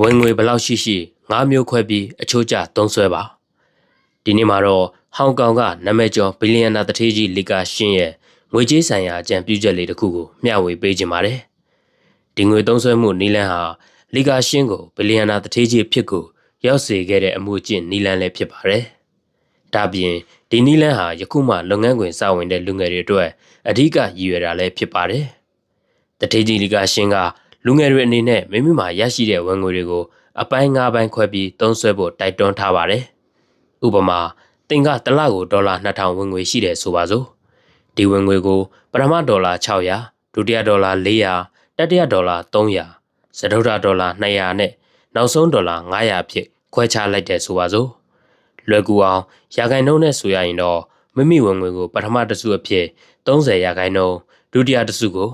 ဝင်ငွေဘယ်လောက်ရှိ9မျိုးခွဲပြီးအချိုးကျသုံးစွဲပါဒီနေ့မှာတော့ဟောင်ကောင်ကနာမည်ကျော်ဘီလီယံနာတထေးကြီးလီကာရှင်းရဲ့ငွေကြေးဆိုင်ရာအကြံပြုချက်လေးတစ်ခုကိုမျှဝေပေးခြင်းပါတယ်ဒီငွေသုံးစွဲမှုနီလန်းဟာလီကာရှင်းကိုဘီလီယံနာတထေးကြီးဖြစ်ကိုရောက်စေခဲ့တဲ့အမှုကျင့်နီလန်းလည်းဖြစ်ပါတယ်ဒါပြင်ဒီနီလန်းဟာယခုမှလုပ်ငန်းခွင်စဝင်တဲ့လူငယ်တွေအတွက်အဓိကရည်ရွယ်တာလည်းဖြစ်ပါတယ်တထေးကြီးလီကာရှင်းကလူငယ်တွေအနေနဲ့မိမိမှာရရှိတဲ့ဝင်ငွေတွေကိုအပိုင်း၅ပိုင်းခွဲပြီးသုံးစွဲဖို့တိုက်တွန်းထားပါတယ်ဥပမာတင်ကတစ်လကိုဒေါ်လာ2000ဝင်ငွေရှိတယ်ဆိုပါစို့ဒီဝင်ငွေကိုပထမဒေါ်လာ600ဒုတိယဒေါ်လာ400တတိယဒေါ်လာ300စတုတ္ထဒေါ်လာ200နဲ့နောက်ဆုံးဒေါ်လာ900ဖြစ်ခွဲခြားလိုက်တယ်ဆိုပါစို့လွယ်ကူအောင်ရာခိုင်နှုန်းနဲ့ဆိုရရင်တော့မိမိဝင်ငွေကိုပထမတစ်စုအဖြစ်30ရာခိုင်နှုန်းဒုတိယတစ်စုကို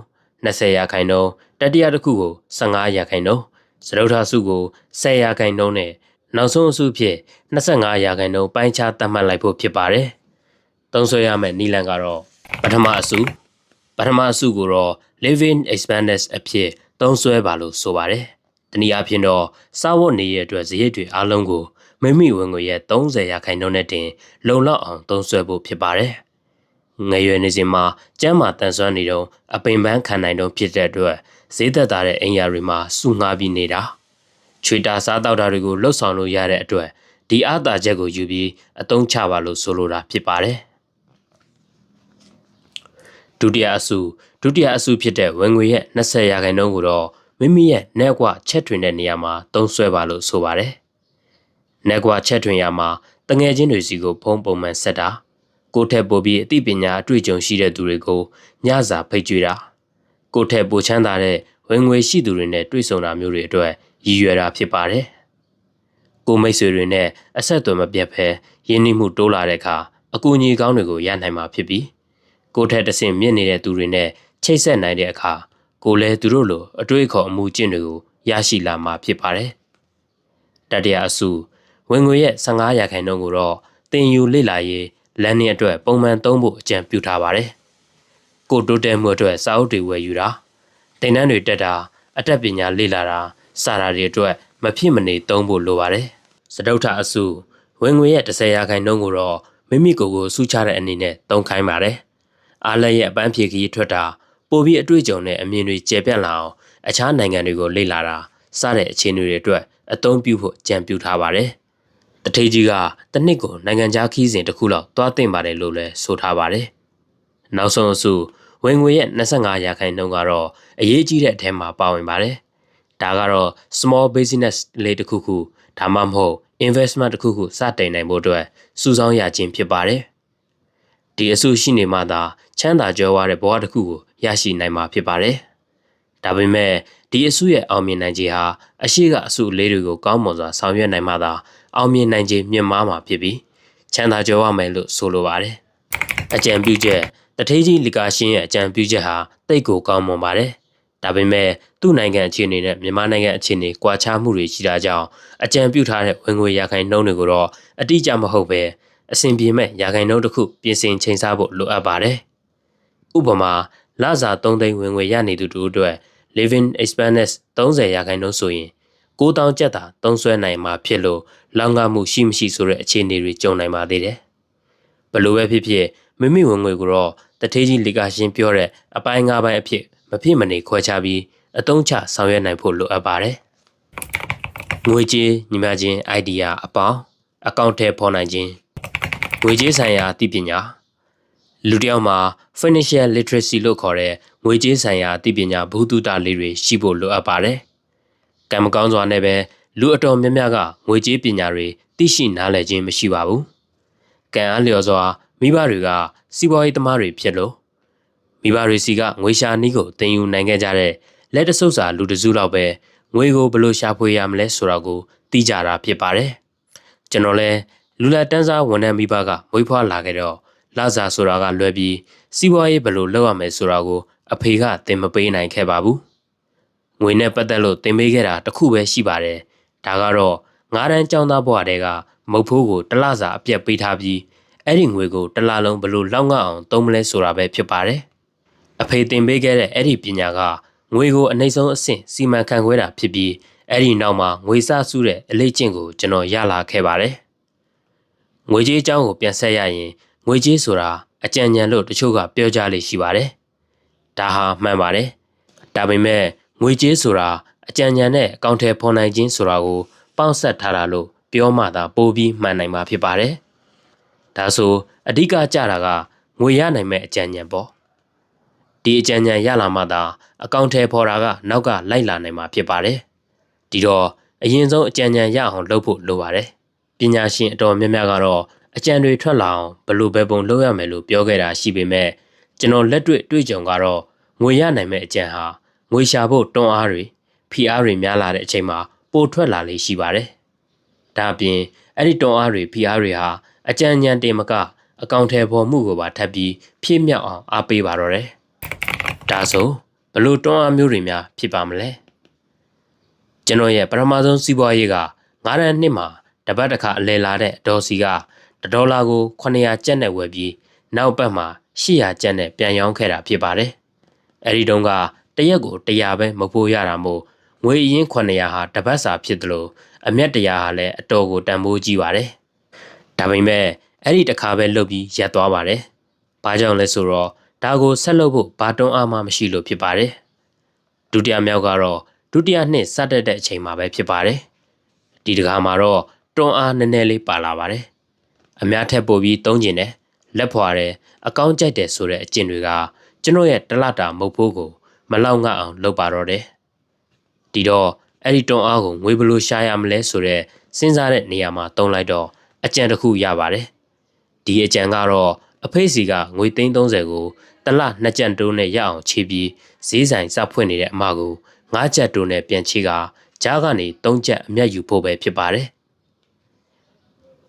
20ရာခိုင်နှုန်းတတိယတစ်ခုကို15ရာခိုင်နှုန်းစတုတ္ထစုကို10ရာခိုင်နှုန်းနဲ့နောက်ဆုံးအစုဖြစ်25ရာခိုင်နှုန်းပိုင်းခြားသတ်မှတ်လိုက်ဖို့ဖြစ်ပါတယ်။သုံးစွဲရမယ့်နည်းလမ်းကတော့ပထမအစုကိုတော့ living expenses အဖြစ်သုံးစွဲပါလို့ဆိုပါတယ်။တနည်းအားဖြင့်တော့စားဝတ်နေရအတွက်စရိတ်တွေအားလုံးကိုမိမိဝင်ငွေရဲ့30ရာခိုင်နှုန်းနဲ့တင်လုံလောက်အောင်သုံးစွဲဖို့ဖြစ်ပါတယ်။ငယ်ရွယ်နေစဉ်မှာကျန်းမာတန်ဆွမ်းနေတော့အပင်ပန်းခံနိုင်တော့ဖြစ်တဲ့အတွက်ဈေးသက်သာတဲ့အင်ယာတွေမှာစုငှားပြီးနေတာချွေတာစားတောက်တာတွေကိုလှုပ်ဆောင်လို့ရတဲ့အတွက်ဒီအားသာချက်ကိုယူပြီးအသုံးချပါလို့ဆိုလိုတာဖြစ်ပါတယ်ဒုတိယအစုဖြစ်တဲ့ဝင်ငွေရဲ့20ရာခိုင်နှုန်းကိုတော့မိမိရဲ့net ကွာချက်ထွင်တဲ့နေရာမှာသုံးစွဲပါလို့ဆိုပါတယ်net ကွာချက်ထွင်ရာမှာတငယ်ချင်းတွေစီကိုဖုံးပုံမှန်ဆက်တာကိုထက်ပိုပြီးအသိပညာအတွေ့အကြုံရှိတဲ့သူတွေကိုညစာဖိတ်ကြွေးတာကိုထက်ပိုချမ်းသာတဲ့ဝင်ငွေရှိသူတွေနဲ့တွေ့ဆုံတာမျိုးတွေအတွက်ရည်ရွယ်တာဖြစ်ပါတယ်ကိုမိတ်ဆွေတွေနဲ့အဆက်အသွယ်မပြတ်ဘဲရင်းနှီးမှုတိုးလာတဲ့အခါအကူအညီကောင်းတွေကိုရနိုင်မှာဖြစ်ပြီးကိုထက်တဆင့်မြင့်နေတဲ့သူတွေနဲ့ချိတ်ဆက်နိုင်တဲ့အခါကိုလည်းသူတို့လိုအတွေ့အခေါ်အမှုကျင့်တွေကိုရရှိလာမှာဖြစ်ပါတယ်တတိယအစုဝင်ငွေရဲ့15ရာခိုင်နှုန်းကိုတော့တင်ယူလေ့လာရေးလမ်းနှစ်အတွက်ပုံမှန်သုံးဖို့အကြံပြုထားပါတယ်ကိုတိုးတက်မှုအတွက်စာအုပ်တွေဝယ်ယူတာသင်တန်းတွေတက်တာအတတ်ပညာလေ့လာတာစာရာတွေအတွက်မဖြစ်မနေသုံးဖို့လိုပါတယ်စတုတ္ထအစုဝင်ငွေရဲ့10ရာခိုင်နှုန်းကိုတော့မိမိကိုယ်ကိုစုချတဲ့အနေနဲ့သုံးခိုင်းပါတယ်အားလည်းရဲ့အပန်းဖြေခရီးထွက်တာပိုပြီးအတွေ့အကြုံနဲ့အမြင်တွေကျယ်ပြန့်လာအောင်အခြားနိုင်ငံတွေကိုလေ့လာတာစတဲ့အခြေအနေတွေအတွက်အသုံးပြုဖို့ကြံပြုထားပါတယ်တထေးကြီးကတစ်နှစ်ကိုနိုင်ငံခြားခီးစဉ်တစ်ခုလောက်သွားသင့်ပါတယ်လို့လည်းဆိုထားပါတယ်နောက်ဆုံးအစုဝင်ငွေရဲ့25ရာခိုင်နှုန်းကတော့အရေးကြီးတဲ့အထက်မှာပါဝင်ပါတယ်ဒါကတော့ small business လေးတစ်ခုဒါမှမဟုတ် investment တစ်ခုစတင်နိုင်ဖို့အတွက်စုဆောင်းရခြင်းဖြစ်ပါတယ်ဒီအစုရှိနေမှသာချမ်းသာကြွယ်ဝတဲ့ဘဝတစ်ခုကိုရရှိနိုင်မှာဖြစ်ပါတယ်ဒါပေမဲ့ဒီအစုရဲ့အောင်မြင်နိုင်ခြင်းဟာအရှိကအစုလေးတွေကိုကောင်းမွန်စွာဆောင်ရွက်နိုင်မှသာအောင်မြင်နိုင်ခြင်းမြင့်မားမှာဖြစ်ပြီးချမ်းသာကြွယ်ဝမယ်လို့ဆိုလိုပါတယ်အကြံပြုချက်တထေးကြီးလီကာရှင်းရဲ့အကြံပြုချက်ဟာတိတ်ကိုကောင်းမွန်ပါတယ်ဒါပေမဲ့သူ့နိုင်ငံအခြေအနေနဲ့မြန်မာနိုင်ငံအခြေအနေကွာခြားမှုတွေရှိတာကြောင့်အကြံပြုထားတဲ့ဝင်ငွေရာခိုင်နှုန်းတွေကိုတော့အတိအကျမဟုတ်ပဲအဆင်ပြေမဲ့ရာခိုင်နှုန်းတစ်ခုပြင်ဆင်ချိန်ဆဖို့လိုအပ်ပါတယ်ဥပမာလစာ3သိန်းဝင်ငွေရနေသူတို့အတွက် living expenses 30ရာခိုင်နှုန်းဆိုရင်9000ကျပ်သာသုံးစွဲနိုင်မှာဖြစ်လို့လောက်ငှမှုရှိမရှိဆိုတဲ့အခြေအနေတွေကြုံနိုင်ပါသေးတယ်ဘလို့ပဲဖြစ်ဖြစ်မိမိဝင်ငွေကိုတော့တထေးကြီးလီကာရှင်းပြောတဲ့အပိုင်း၅ပိုင်းအဖြစ်မဖြစ်မနေခွဲခြားပြီးအသုံးချဆောင်ရွက်နိုင်ဖို့လိုအပ်ပါတယ်ငွေကြေးညီမချင်း idea အပေါင်းအကောင့်ထဲပေါ်နိုင်ခြင်းငွေကြေးဆိုင်ရာအသိပညာလူတစ်ယောက်မှာ financial literacy လို့ခေါ်တဲ့ငွေကြေးဆိုင်ရာအသိပညာဘုသူတလေးတွေရှိဖို့လိုအပ်ပါတယ်ကံမကောင်းစွာနဲ့ပဲလူအတော်များများကငွေကြေးပညာတွေသိရှိနားလည်ခြင်းမရှိပါဘူးကံအားလျော်စွာမိဘတွေကစီးပွားရေးသမားတွေဖြစ်လို့မိဘတွေစီကငွေရှာနည်းကိုသင်ယူနိုင်ခဲ့ကြတဲ့လက်တဆုပ်စာလူတစုလောက်ပဲငွေကိုဘယ်လိုရှာဖွေရမလဲဆိုတာကိုသိကြတာဖြစ်ပါတယ်ကျွန်တော်လည်းလူလက်တန်းစားဝန်ထမ်းမိဘကမွေးဖွားလာခဲ့တော့လစာဆိုတာကလွယ်ပြီးစီးပွားရေးဘယ်လိုလုပ်ရမယ်ဆိုတာကိုအဖေကသင်မပေးနိုင်ခဲ့ပါဘူးငွေနဲ့ပတ်သက်လို့သင်ပေးခဲ့တာတစ်ခုပဲရှိပါတယ်ဒါကတော့9တန်းကျောင်းသားဘဝတည်းကမုတ်ဖိုးကိုတစ်လစာအပြက်ပေးထားပြီးအဲ့ဒီငွေကိုတစ်လလုံးဘယ်လိုလောက်ငှအောင်သုံးမလဲဆိုတာပဲဖြစ်ပါတယ်အဖေသင်ပေးခဲ့တဲ့အဲ့ဒီပညာကငွေကိုအနှိမ့်ဆုံးအဆင့်စီမံခန့်ခွဲတာဖြစ်ပြီး အဲ့ဒီနောက်မှာငွေစစုတဲ့အလေးကျင့်ကိုကျွန်တော်ရလာခဲ့ပါတယ်ငွေကြေးအကြောင်းကိုပြန်ဆက်ရရင်ငွေကြေးဆိုတာအကြံဉာဏ်လို့တချို့ကပြောကြလေရှိပါတယ်ဒါဟာမှန်ပါတယ်ဒါပေမဲ့ငွေကြေးဆိုတာအကြံဉာဏ်နဲ့အကောင့်ထဲဖော်နိုင်ခြင်းဆိုတာကိုပေါင်းစပ်ထားတာလို့ပြောမှသာပိုပြီးမှန်နိုင်မှာဖြစ်ပါတယ်ဒါဆိုအဓိကကြတာကငွေရနိုင်မဲ့အကြံဉာဏ်ပေါ့ဒီအကြံဉာဏ်ရလာမှသာအကောင့်ထဲဖော်တာကနောက်ကလိုက်လာနိုင်မှာဖြစ်ပါတယ်ဒီတော့အရင်ဆုံးအကြံဉာဏ်ရအောင်လုပ်ဖို့လိုပါတယ်ပညာရှင်အတော်များများကတော့အကြံတွေထွက်လာအောင်ဘလို့ပဲပုံလုပ်ရမယ်လို့ပြောခဲ့တာရှိပေမဲ့ကျွန်တော်လက်တွေ့ကြုံကတော့ငွေရနိုင်မဲ့အကြံဟာငွေရှာဖို့တွန်းအားတွေဖိအားတွေများလာတဲ့အချိန်မှာပိုထွက်လာလေရှိပါတယ်ဒါအပြင်အဲ့ဒီတွန်းအားတွေဖိအားတွေဟာအကြံဉာဏ်တင်မကအကောင့်ထဲပေါ်မှုကိုပါထပ်ပြီးဖြည့်မြောက်အောင်အားပေးပါတော့တယ်ဒါဆိုဘလို့တွန်းအားမျိုးတွေများဖြစ်ပါမလဲကျွန်တော်ရဲ့ပထမဆုံးစီးပွားရေးက9 တန်းနှစ်မှာတပတ်တစ်ခါအလဲလာတဲ့ဒေါ်စီက$ကို900ကျပ်နဲ့ဝယ်ပြီးနောက်ပတ်မှာ800ကျပ်နဲ့ပြန်ရောင်းခဲ့တာဖြစ်ပါတယ်အဲ့ဒီတုန်းကတရက်ကို100ပဲမပိုးရတာမို့ငွေအရင်း900ဟာတပတ်စာဖြစ်တယ်လို့အမျက်100ဟာလည်းအတော်ကိုတန်ဖိုးကြီးပါတယ်ဒါပေမဲ့အဲ့ဒီတစ်ခါပဲလုပ်ပြီးရပ်သွားပါတယ်ဘာကြောင့်လဲဆိုတော့ဒါကိုဆက်လုပ်ဖို့ဘာတွန်းအားမှမရှိလို့ဖြစ်ပါတယ်ဒုတိယမြောက်ကတော့ဒုတိယနှစ်စတက်တဲ့အချိန်မှာပဲဖြစ်ပါတယ်ဒီတခါမှာတော့တွန်းအားနည်းနည်းလေးပါလာပါတယ်အများထက်ပိုပြီးသုံးကျင်တယ်လက်ဖွာတယ်အကောင့်ကြိုက်တယ်ဆိုတဲ့အကျင့်တွေကကျွန်တော်ရဲ့တလတာမုတ်ဖိုးကိုမလောက်ငှအောင်လုပ်ပါတော့တယ်ဒီတော့အဲ့ဒီတွန်းအားကိုငွေဘလို့ရှာရမလဲဆိုတဲ့စဉ်းစားတဲ့နေရာမှာတုံးလိုက်တော့အကြံတစ်ခုရပါတယ်ဒီအကြံကတော့အဖေးစီကငွေ330ကိုတလ2ကျပ်တိုးနဲ့ရအောင်ချေပြီးဈေးဆိုင်စဖွင့်နေတဲ့အမကို9ကျပ်တိုးနဲ့ပြန်ချေကကြားကနေ3ကျပ်အမျက်ယူဖို့ပဲဖြစ်ပါတယ်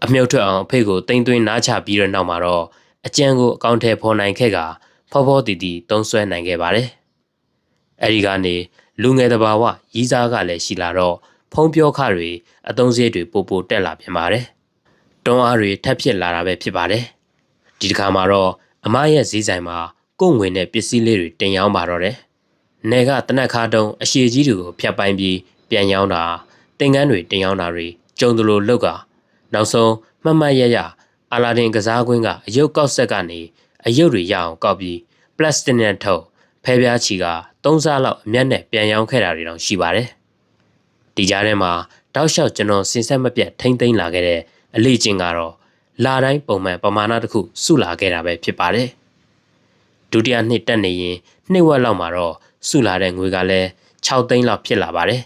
အမြုပ်ထွက်အောင်အဖေကိုတင်သွင်းနားချပြီးတဲ့နောက်မှာတော့အကြံကိုအကောင့်ထဲဖော်နိုင်ခဲ့ကဖောဖောတီတီသုံးဆွဲနိုင်ခဲ့ပါတယ်အဲဒီကနေလူငယ်တဘာဝရီးစားကလည်းရှိလာတော့ဖုံးပြောခတွေအသုံးစရိတ်တွေပိုတက်လာပြန်ပါတယ်တွန်းအားတွေထပ်ဖြစ်လာတာပဲဖြစ်ပါတယ်ဒီတစ်ခါမှာတော့အမရဲ့ဈေးဆိုင်မှာကို့ငွေနဲ့ပစ္စည်းလေးတွေတင်ရောင်းပါတော့တယ်နယ်ကတနက်ခါတုံးအရှိကြီးတွေကိုဖြတ်ပိုင်းပြီးပြန်ရောင်းတာတင်ကန်းတွေတင်ရောင်းတာတွေကြုံသလိုလောက်ကနောက်ဆုံးမှတ်ရအာလာဒင်ကစားကွင်းကအယုတ်ကောက်ဆက်ကနေအယုတ်တွေရအောင်ကောက်ပြီးပလတ်စတစ်နဲ့ထုတ်ဖဲပြားချီက3စားလောက်အမျက်နဲ့ပြန်ရောင်းခဲ့တာတွေတောင်ရှိပါတယ်ဒီကြားထဲမှာတောက်လျှောက်ကျွန်တော်စင်ဆက်မပြတ်ထိမ့်သိမ်းလာခဲ့တဲ့အလေးချင်းကတော့လာတိုင်းပုံမှန်ပမာဏတစ်ခုစုလာခဲ့တာပဲဖြစ်ပါတယ်ဒုတိယနှစ်တက်နေရင်နှစ်ဝက်လောက်မှာတော့စုလာတဲ့ငွေကလည်း6သိန်းလောက်ဖြစ်လာပါတယ်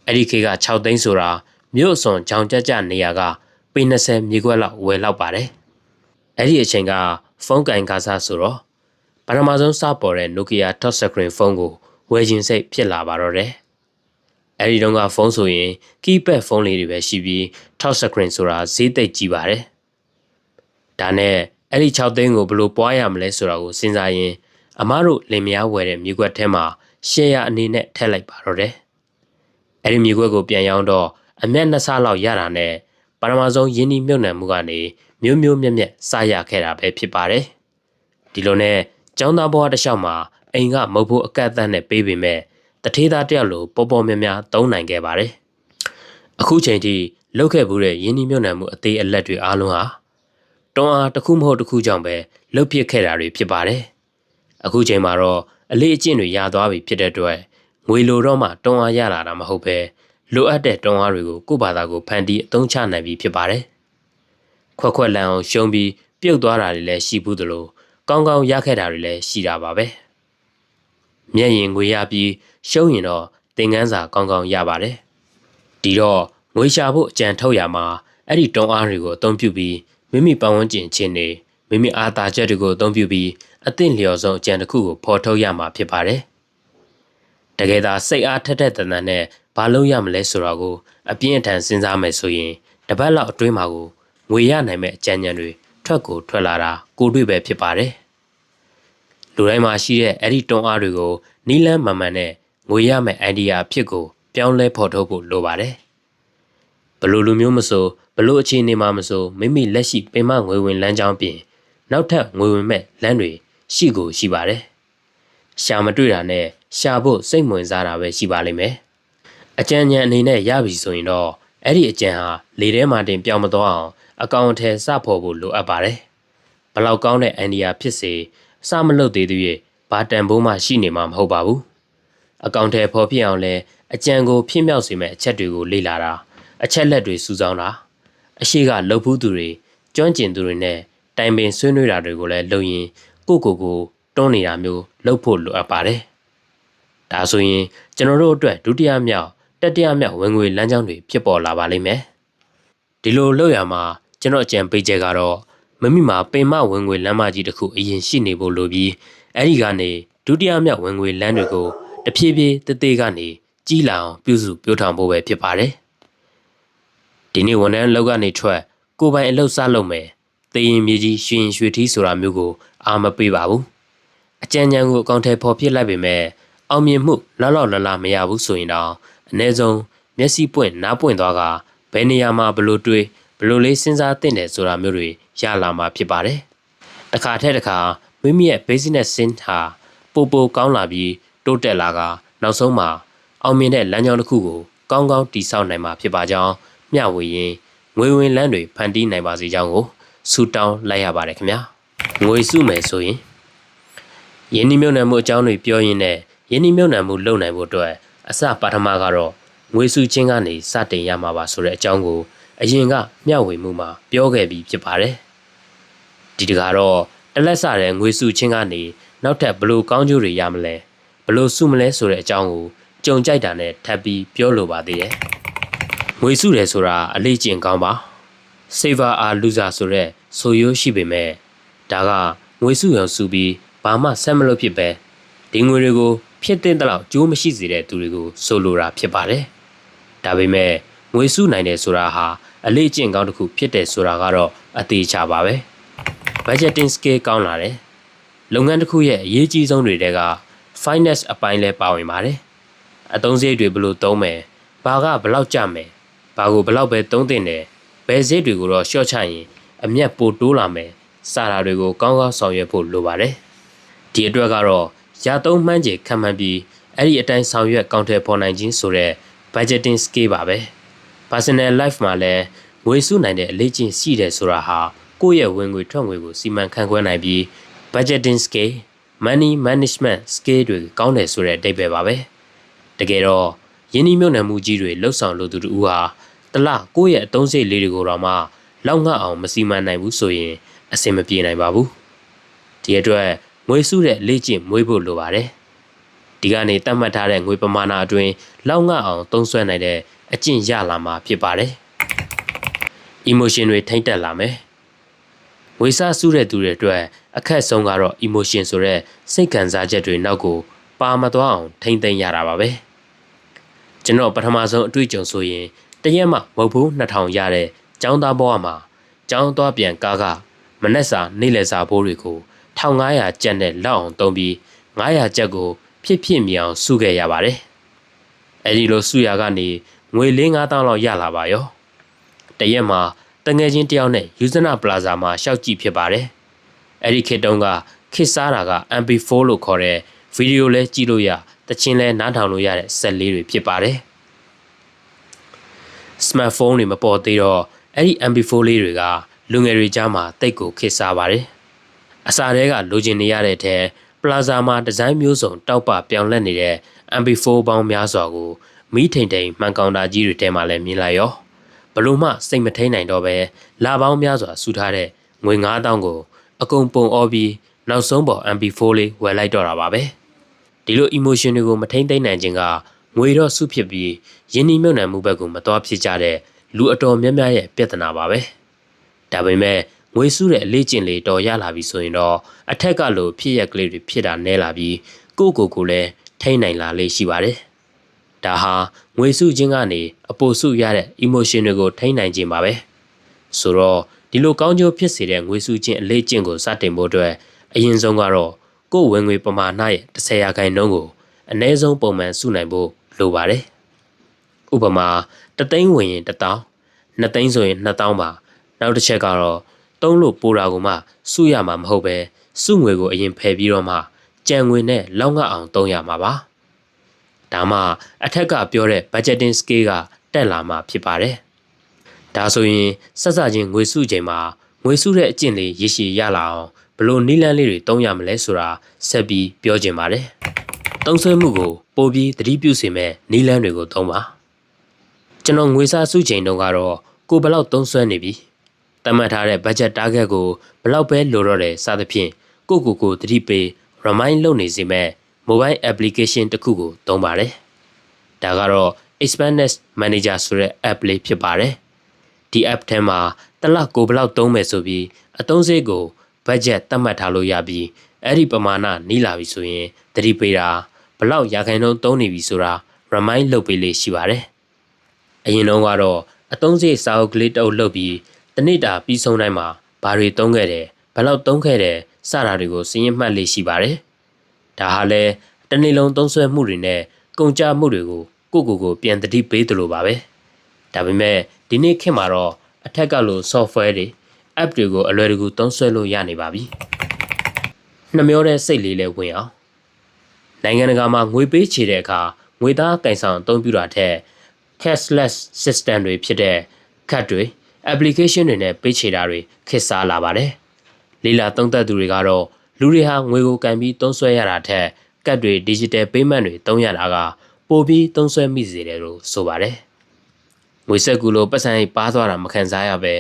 အဲ့ဒီခေတ်က6သိန်းဆိုတာမြို့အစွန်ကြောင်ကြနေရကပေ20မြေခွက်လောက်ဝယ်လောက်ပါတယ်အဲ့ဒီအချိန်ကဖုန်းကင်ကားစားဆိုတော့ပထမဆုံးစပေါ်တဲ့ Nokia Touch Screen ဖုန်းကိုဝယ်ခြင်းစိတ်ဖြစ်လာပါတော့တယ်အဲ့ဒီတုန်းကဖုန်းဆိုရင် keypad ဖုန်းလေးတွေပဲရှိပြီး Touch Screen ဆိုတာဈေးသိပ်ကြီးပါတယ်ဒါနဲ့အဲ့ဒီ6သိန်းကိုဘယ်လိုပွားရမလဲဆိုတာကိုစဉ်းစားရင်အမားတို့လင်မယားဝယ်တဲ့မြေခွက်ထဲမှာရှယ်ယာအနေနဲ့ထည့်လိုက်ပါတော့တယ်အဲ့ဒီမြေခွက်ကိုပြန်ရောင်းတော့အမျက်2ဆလောက်ရတာနဲ့ပထမဆုံးရင်းနှီးမြှုပ်နှံမှုကနေမျိုးမြက်စားရခဲ့တာပဲဖြစ်ပါတယ်ဒီလိုနဲ့ကျောင်းသားဘဝတစ်လျှောက်မှာအိမ်ကမုတ်ဖို့အကန့်အသတ်နဲ့ပေးပေမဲ့တထေးသားတယောက်လိုပေါ်များသုံးနိုင်ခဲ့ပါတယ်အခုချိန်ထိလှုပ်ခဲ့မှုတဲ့ရင်းနှီးမြှုပ်နှံမှုအသေးအလက်တွေအားလုံးဟာတွန်းအားတစ်ခုမဟုတ်တစ်ခုကြောင့်ပဲလှုပ်ပစ်ခဲ့တာတွေဖြစ်ပါတယ်အခုချိန်မှာတော့အလေးအကျင့်တွေရသွားပြီဖြစ်တဲ့အတွက်ငွေလိုတော့မှတွန်းအားရလာတာမဟုတ်ပဲလိုအပ်တဲ့တွန်းအားတွေကိုကိုယ့်ဘာသာကိုဖန်တီးအသုံးချနိုင်ပြီဖြစ်ပါတယ်ခွက်လန်အောင်ရှုံးပြီးပြုတ်သွားတာတွေလည်းရှိဘူးသလိုကောင်းကောင်းရခဲ့တာတွေလည်းရှိတာပါပဲမျက်ရင်ငွေရပြီးရှုံးရင်တော့သင်ခန်းစာကောင်းကောင်းရပါတယ်ဒီတော့ငွေရှာဖို့အကြံထုတ်ရမှာအဲ့ဒီတွန်းအားတွေကိုအသုံးပြုပြီးမိမိပတ်ဝန်းကျင်ချင်းတွေမိမိအားသာချက်တွေကိုအသုံးပြုပြီးအသင့်လျော်ဆုံးအကြံတစ်ခုကိုဖော်ထုတ်ရမှာဖြစ်ပါတယ်တကယ်သာစိတ်အားထက်တန်နဲ့ဘာလုပ်ရမလဲဆိုတာကိုအပြင်းအထန်စဉ်းစားမယ်ဆိုရင်တပတ်လောက်အတွင်းမှာကိုငွေရနိုင်မဲ့အကြံဉာဏ်တွေထွက်လာတာကိုတွေ့ပဲဖြစ်ပါတယ်လူတိုင်းမှာရှိတဲ့အဲ့ဒီတွန်းအားတွေကိုနီးလန်းမှန်နဲ့ငွေရမဲ့ idea အဖြစ်ကိုပြောင်းလဲဖော်ထုတ်ဖို့လိုပါတယ်ဘလို့လူမျိုးမဆိုဘလို့အခြေအနေမှာမဆိုမိမိလက်ရှိပင်မငွေဝင်လမ်းကြောင်းပြင်နောက်ထပ်ငွေဝင်မဲ့လမ်းတွေရှိပါတယ်ရှာမတွေ့တာနဲ့ရှာဖို့စိတ်ဝင်စားတာပဲရှိပါလိမ့်မယ် အကြံဉာဏ်အနေနဲ့ရပြီဆိုရင်တော့အဲ့ဒီအကြံဟာလေထဲမှာတင်ပြောင်းမသွားအောင်အကောင်အထည်စဖို့ဖို့လိုအပ်ပါတယ်။ဘလောက်ကောင်းတဲ့အိုင်ဒီယာဖြစ်စေစမလုပ်သေးသေး၍ဘာတန်ဖိုးမှရှိနေမှာမဟုတ်ပါဘူး။အကောင်အထည်ဖော်ဖြစ်အောင်လဲအကြံကိုဖြစ်မြောက်စေမဲ့အချက်တွေကိုလေ့လာတာအချက်လက်တွေစုဆောင်းတာအရှိကလှုပ်ဖူးသူတွေကျွမ်းကျင်သူတွေနဲ့တိုင်ပင်ဆွေးနွေးတာတွေကိုလည်းလုပ်ရင်ကိုတွန်းနေတာမျိုးလုပ်ဖို့လိုအပ်ပါတယ်။ဒါဆိုရင်ကျွန်တော်တို့အတွက်ဒုတိယမြောက်တတိယမြောက်ဝင်ငွေလမ်းကြောင်းတွေဖြစ်ပေါ်လာပါလိမ့်မယ်။ဒီလိုလုပ်ရမှာကျွန်တော်အကြံပေးချက်ကတော့မမိမှာပင်မဝင်ငွေလမ်းမကြီးတစ်ခုအရင်ရှိနေဖို့လိုပြီးအဲဒီကနေဒုတိယမြောက်ဝင်ငွေလမ်းတွေကိုတဖြည်းဖြည်းတသေးကနေကြီးလာအောင်ပြုစုပြောင်းထောင်ဖို့ပဲဖြစ်ပါတယ်။ဒီနေ့ဝန်ထမ်းလောက်ကနေထွက်ကိုယ်ပိုင်အလုပ်စလုပ်မယ်။သေရင်မြေကြီးရွှေရင်ရွှေထီးဆိုတာမျိုးကိုအားမပေးပါဘူး။အကြံဉာဏ်ကိုအကောင့်ထဲပေါ်ဖြစ်လိုက်ပေမဲ့အောင်မြင်မှုလောက်လမရဘူးဆိုရင်တော့အ ਨੇ ဆုံးမျက်စိပွင့်နားပွင့်သွားကဘယ်နေရာမှာဘလို့တွေးဘလို့လေးစဉ်းစားသင့်တယ်ဆိုတာမျိုးတွေရလာမှာဖြစ်ပါတယ်။တစ်ခါထက်တစ်ခါမိမိရဲ့ business sense ဟာပိုကောင်းလာပြီးတိုးတက်လာကနောက်ဆုံးမှာအောင်မြင်တဲ့လမ်းကြောင်းတစ်ခုကိုကောင်းကောင်းတည်ဆောက်နိုင်မှာဖြစ်ပါကြောင်းမျှဝေရင်းငွေဝင်လမ်းတွေဖန်တီးနိုင်ပါစေကြောင်းကိုဆုတောင်းလိုက်ရပါတယ်ခင်ဗျာ။ငွေစုမယ်ဆိုရင်ယင်းဒီမြုံနယ်မှုအကြောင်းတွေပြောရင်းနဲ့ယင်းဒီမြုံနယ်မှုလုပ်နိုင်ဖို့အတွက်အစပထမကတော့ငွေစုချင်းကနေစတင်ရမှာပါဆိုတဲ့အကြောင်းကိုအရင်ကမျှဝေမှုမှာပြောခဲ့ပြီးဖြစ်ပါတယ်။ဒီတကတော့တလက်စတဲ့ငွေစုချင်းကနေနောက်ထပ်ဘလို့ကောင်းကျိုးတွေရမလဲဘလို့စုမလဲဆိုတဲ့အကြောင်းကိုကြုံကြိုက်တာနဲ့ထပ်ပြီးပြောလိုပါသေးတယ်။ငွေစုတယ်ဆိုတာအလေးကျင့်ကောင်းပါ။ Saver are loser ဆိုတဲ့ဆိုရိုးရှိပေမဲ့ဒါကငွေစုရောစုပြီးဘာမှဆက်မလုပ်ဖြစ်ပဲဒီငွေတွေကိုဖြစ်တဲ့လောက်ကြိုးမရှိစေတဲ့သူတွေကိုဆိုလိုတာဖြစ်ပါတယ်။ဒါပေမဲ့ငွေစုနိုင်တယ်ဆိုတာဟာအလေးကျင့်ကောင်းတစ်ခုဖြစ်တယ်ဆိုတာကတော့အသေးချပါပဲ။ budgeting skill ကောင်းလာတယ်။လုပ်ငန်းတစ်ခုရဲ့အရေးကြီးဆုံးတွေက finance အပိုင်းလဲပါဝင်ပါတယ်။အသုံးစရိတ်တွေဘယ်လိုသုံးမယ်။ဘာကဘယ်လောက်ကျမယ်။ဘာကိုဘယ်လောက်ပဲသုံးသင့်တယ်။ဘယ်စရိတ်တွေကိုတော့ရှော့ချရင်အမြတ်ပိုတိုးလာမယ်။စတာတွေကိုကောင်းကောင်းဆောင်ရွက်ဖို့လိုပါတယ်။ဒီအတွက်ကတော့ရသုံးမှန်းခြေခံမှန်းပြီးအဲ့ဒီအတိုင်းဆောင်ရွက်ကောင်းထည်ဖော်နိုင်ခြင်းဆိုတဲ့ budgeting skill ပါပဲ။ personal life မှာလည်းငွေစုနိုင်တဲ့အလေးကျင့်ရှိတယ်ဆိုတာဟာကိုယ့်ရဲ့ဝင်ငွေထွက်ငွေကိုစီမံခန့်ခွဲနိုင်ပြီး budgeting skill money management skill တွေကောင်းတယ်ဆိုတဲ့အဓိပ္ပာယ်ပါပဲ။တကယ်တော့ယင်းဒီမြုံနယ်မှုကြီးတွေလှုပ်ဆောင်လို့သူတို့ဟာတလကိုယ့်ရဲ့အသုံးစရိတ်လေးတွေကိုတော့မှလောက်ငှအောင်မစီမံနိုင်ဘူးဆိုရင်အဆင်မပြေနိုင်ပါဘူး။ဒီအတွက်ငွေစုတဲ့လေ့ကျင့်မွေးဖို့လိုပါတယ်။ဒီကနေတတ်မှတ်ထားတဲ့ငွေပမာဏအတွင်းလောက်ငှအောင်သုံးစွဲနိုင်တဲ့အကျင့်ရလာမှာဖြစ်ပါတယ်။ emotion တွေထိမ့်တက်လာမယ်။ငွေစစုတဲ့သူတွေအတွက်အခက်ဆုံးကတော့ emotion ဆိုတဲ့စိတ်ခံစားချက်တွေနောက်ကိုပါမသွားအောင်ထိမ့်သိမ်းရတာပါပဲ။ကျွန်တော်ပထမဆုံးအတွေ့အကြုံဆိုရင်တရက်မှမဟုတ်ဘူး2000ရတဲ့ကျောင်းသားဘဝမှာကျောင်းသွားပြန်ကားကမနက်စာနေ့လယ်စာဘိုးတွေကို1500ကျပ်နဲ့လောက်အောင်သုံးပြီး900ကျပ်ကိုဖြစ်မြောင်စုခဲ့ရပါတယ်။အဲဒီလိုစုရကနေငွေ4-5,000လောက်ရလာပါရော။တရက်မှာတငယ်ချင်းတယောက်နဲ့ယူဇနာပလာဇာမှာရှောက်ကြည့်ဖြစ်ပါတယ်။အဲဒီခေတ်တုန်းကခေတ်စားတာက MP4 လို့ခေါ်တဲ့ဗီဒီယိုလဲကြည့်လို့ရတခြင်းလဲနားထောင်လို့ရတဲ့စက်လေးတွေဖြစ်ပါတယ်။ smartphone တွေမပေါ်သေးတော့အဲ့ဒီ MP4 လေးတွေကလူငယ်တွေကြားမှာတိတ်ကိုခေတ်စားပါတယ်။အစားတွေကလိုချင်နေရတဲ့ထဲပလာဇာမှာဒီဇိုင်းမျိုးစုံတောက်ပပြောင်းလဲနေတဲ့ MP4 ပေါင်းများစွာကိုမီးထိန်ထိန်မှန်ကောင်တာကြီးတွေထဲမှာလည်းမြင်လိုက်ရောဘလို့မှစိတ်မထိန်နိုင်တော့ပဲလာပေါင်းများစွာစုထားတဲ့ငွေ9000ကိုအကုန်ပုံအောပြီးနောက်ဆုံးပေါ် MP4 လေးဝယ်လိုက်တော့တာပါပဲဒီလို emotion တွေကိုမထိန်သိမ်းနိုင်ခြင်းကငွေတော့စုဖြစ်ပြီးယင်းနှိမ့်မြုပ်နှံမှုဘက်ကိုမတော်ဖြစ်ကြတဲ့လူအတော်များများရဲ့ပြဿနာပါပဲဒါပေမဲ့ငွေစုတဲ့အလေးကျင့်လေးတော်ရလာပြီဆိုရင်တော့အထက်ကလိုဖြစ်ရက်ကလေးတွေဖြစ်တာနဲလာပြီးကိုလည်းထိန်းနိုင်လာလေးရှိပါတယ်။ဒါဟာငွေစုခြင်းကနေအပိုစုရတဲ့ emotion တွေကိုထိန်းနိုင်ခြင်းပါပဲ။ဆိုတော့ဒီလိုကောင်းကျိုးဖြစ်စေတဲ့ငွေစုခြင်းအလေးကျင့်ကိုစတင်ဖို့အတွက်အရင်ဆုံးကတော့ကိုယ်ဝင်ငွေပမာဏရဲ့10%ကိုအနည်းဆုံးပုံမှန်စုနိုင်ဖို့လိုပါတယ်။ဥပမာ3သိန်းဝင်ရင်1000 2သိန်းဆိုရင်2000ပါနောက်တစ်ချက်ကတော့သုံးလို့ပိုတာကိုမှစုရမှာမဟုတ်ပဲစုငွေကိုအရင်ဖယ်ပြီးတော့မှကြံငွေနဲ့လောက်ငှအောင်သုံးရမှာပါ ဒါမှအထက်ကပြောတဲ့ budgeting scale ကတက်လာမှာဖြစ်ပါတယ်။ဒါဆိုရင်ဆက်စချင်းငွေစုချိန်မှာငွေစုတဲ့အကျင့်လေးရရှိရလာအောင်ဘလို့နီးလန်းလေးတွေသုံးရမလဲဆိုတာဆက်ပြီးပြောချင်ပါတယ်။သုံးစွဲမှုကိုပိုပြီးသတိပြုစေမဲ့နီးလန်းတွေကိုသုံးပါ။ကျွန်တော်ငွေစားစုချိန်တုန်းကတော့ကိုဘလောက်သုံးစွဲနေပြီ။သတ်မှတ်ထားတဲ့ budget target ကိုဘလောက်ပဲလိုတော့တယ်စသဖြင့်ကိုသတိပေး remind လုပ်နေစေမဲ့ mobile application တစ်ခုကိုသုံးပါတယ်။ဒါကတော့ Expense Manager ဆိုတဲ့ app လေးဖြစ်ပါတယ်။ဒီ app ထဲမှာတစ်လကိုဘလောက်သုံးမယ်ဆိုပြီးအသုံးစရိတ်ကို budget သတ်မှတ်ထားလို့ရပြီးအဲ့ဒီပမာဏနီးလာပြီဆိုရင်သတိပေးတာဘလောက်ရာခိုင်နှုန်းသုံးနေပြီဆိုတာ remind လုပ်ပေးလေးရှိပါတယ်။အရင်တုန်းကတော့အသုံးစရိတ်စာအုပ်ကလေးတစ်အုပ်လုပ်ပြီးတစ်နေ့တာပြီးဆုံးတိုင်းမှာဘာတွေသုံးခဲ့တယ်ဘလောက်သုံးခဲ့တယ်စတာတွေကိုစာရင်းမှတ်လေးရှိပါတယ်။ဒါဟာလည်းတစ်နေ့လုံးသုံးစွဲမှုတွေနဲ့ကုန်ကျမှုတွေကိုကိုပြန်သတိပေးသလိုပါပဲ။ဒါပေမဲ့ဒီနေ့ခေတ်မှာတော့အထက်ကလို software တွေ app တွေကိုအလွယ်တကူသုံးစွဲလို့ရနေပါပြီ။နှမျောတဲ့စိတ်လေးလည်းဝင်အောင်နိုင်ငံတကာမှာငွေပေးချေတဲ့အခါငွေသားကင်ဆောင်အသုံးပြုတာထက် cashless system တွေဖြစ်တဲ့ card တွေ application တွေနဲ့ပေးချေတာတွေခေတ်စားလာပါတယ်။လေလာသုံးသပ်သူတွေကတော့လူတွေဟာငွေကိုကန်ပြီးသုံးစွဲရတာထက် card တွေ digital payment တွေသုံးရတာကပိုပြီးသုံးစွဲမိစေတယ်လို့ဆိုပါတယ်။ငွေစက်ကူလိုပတ်စံပါသွားတာမခံစားရပဲ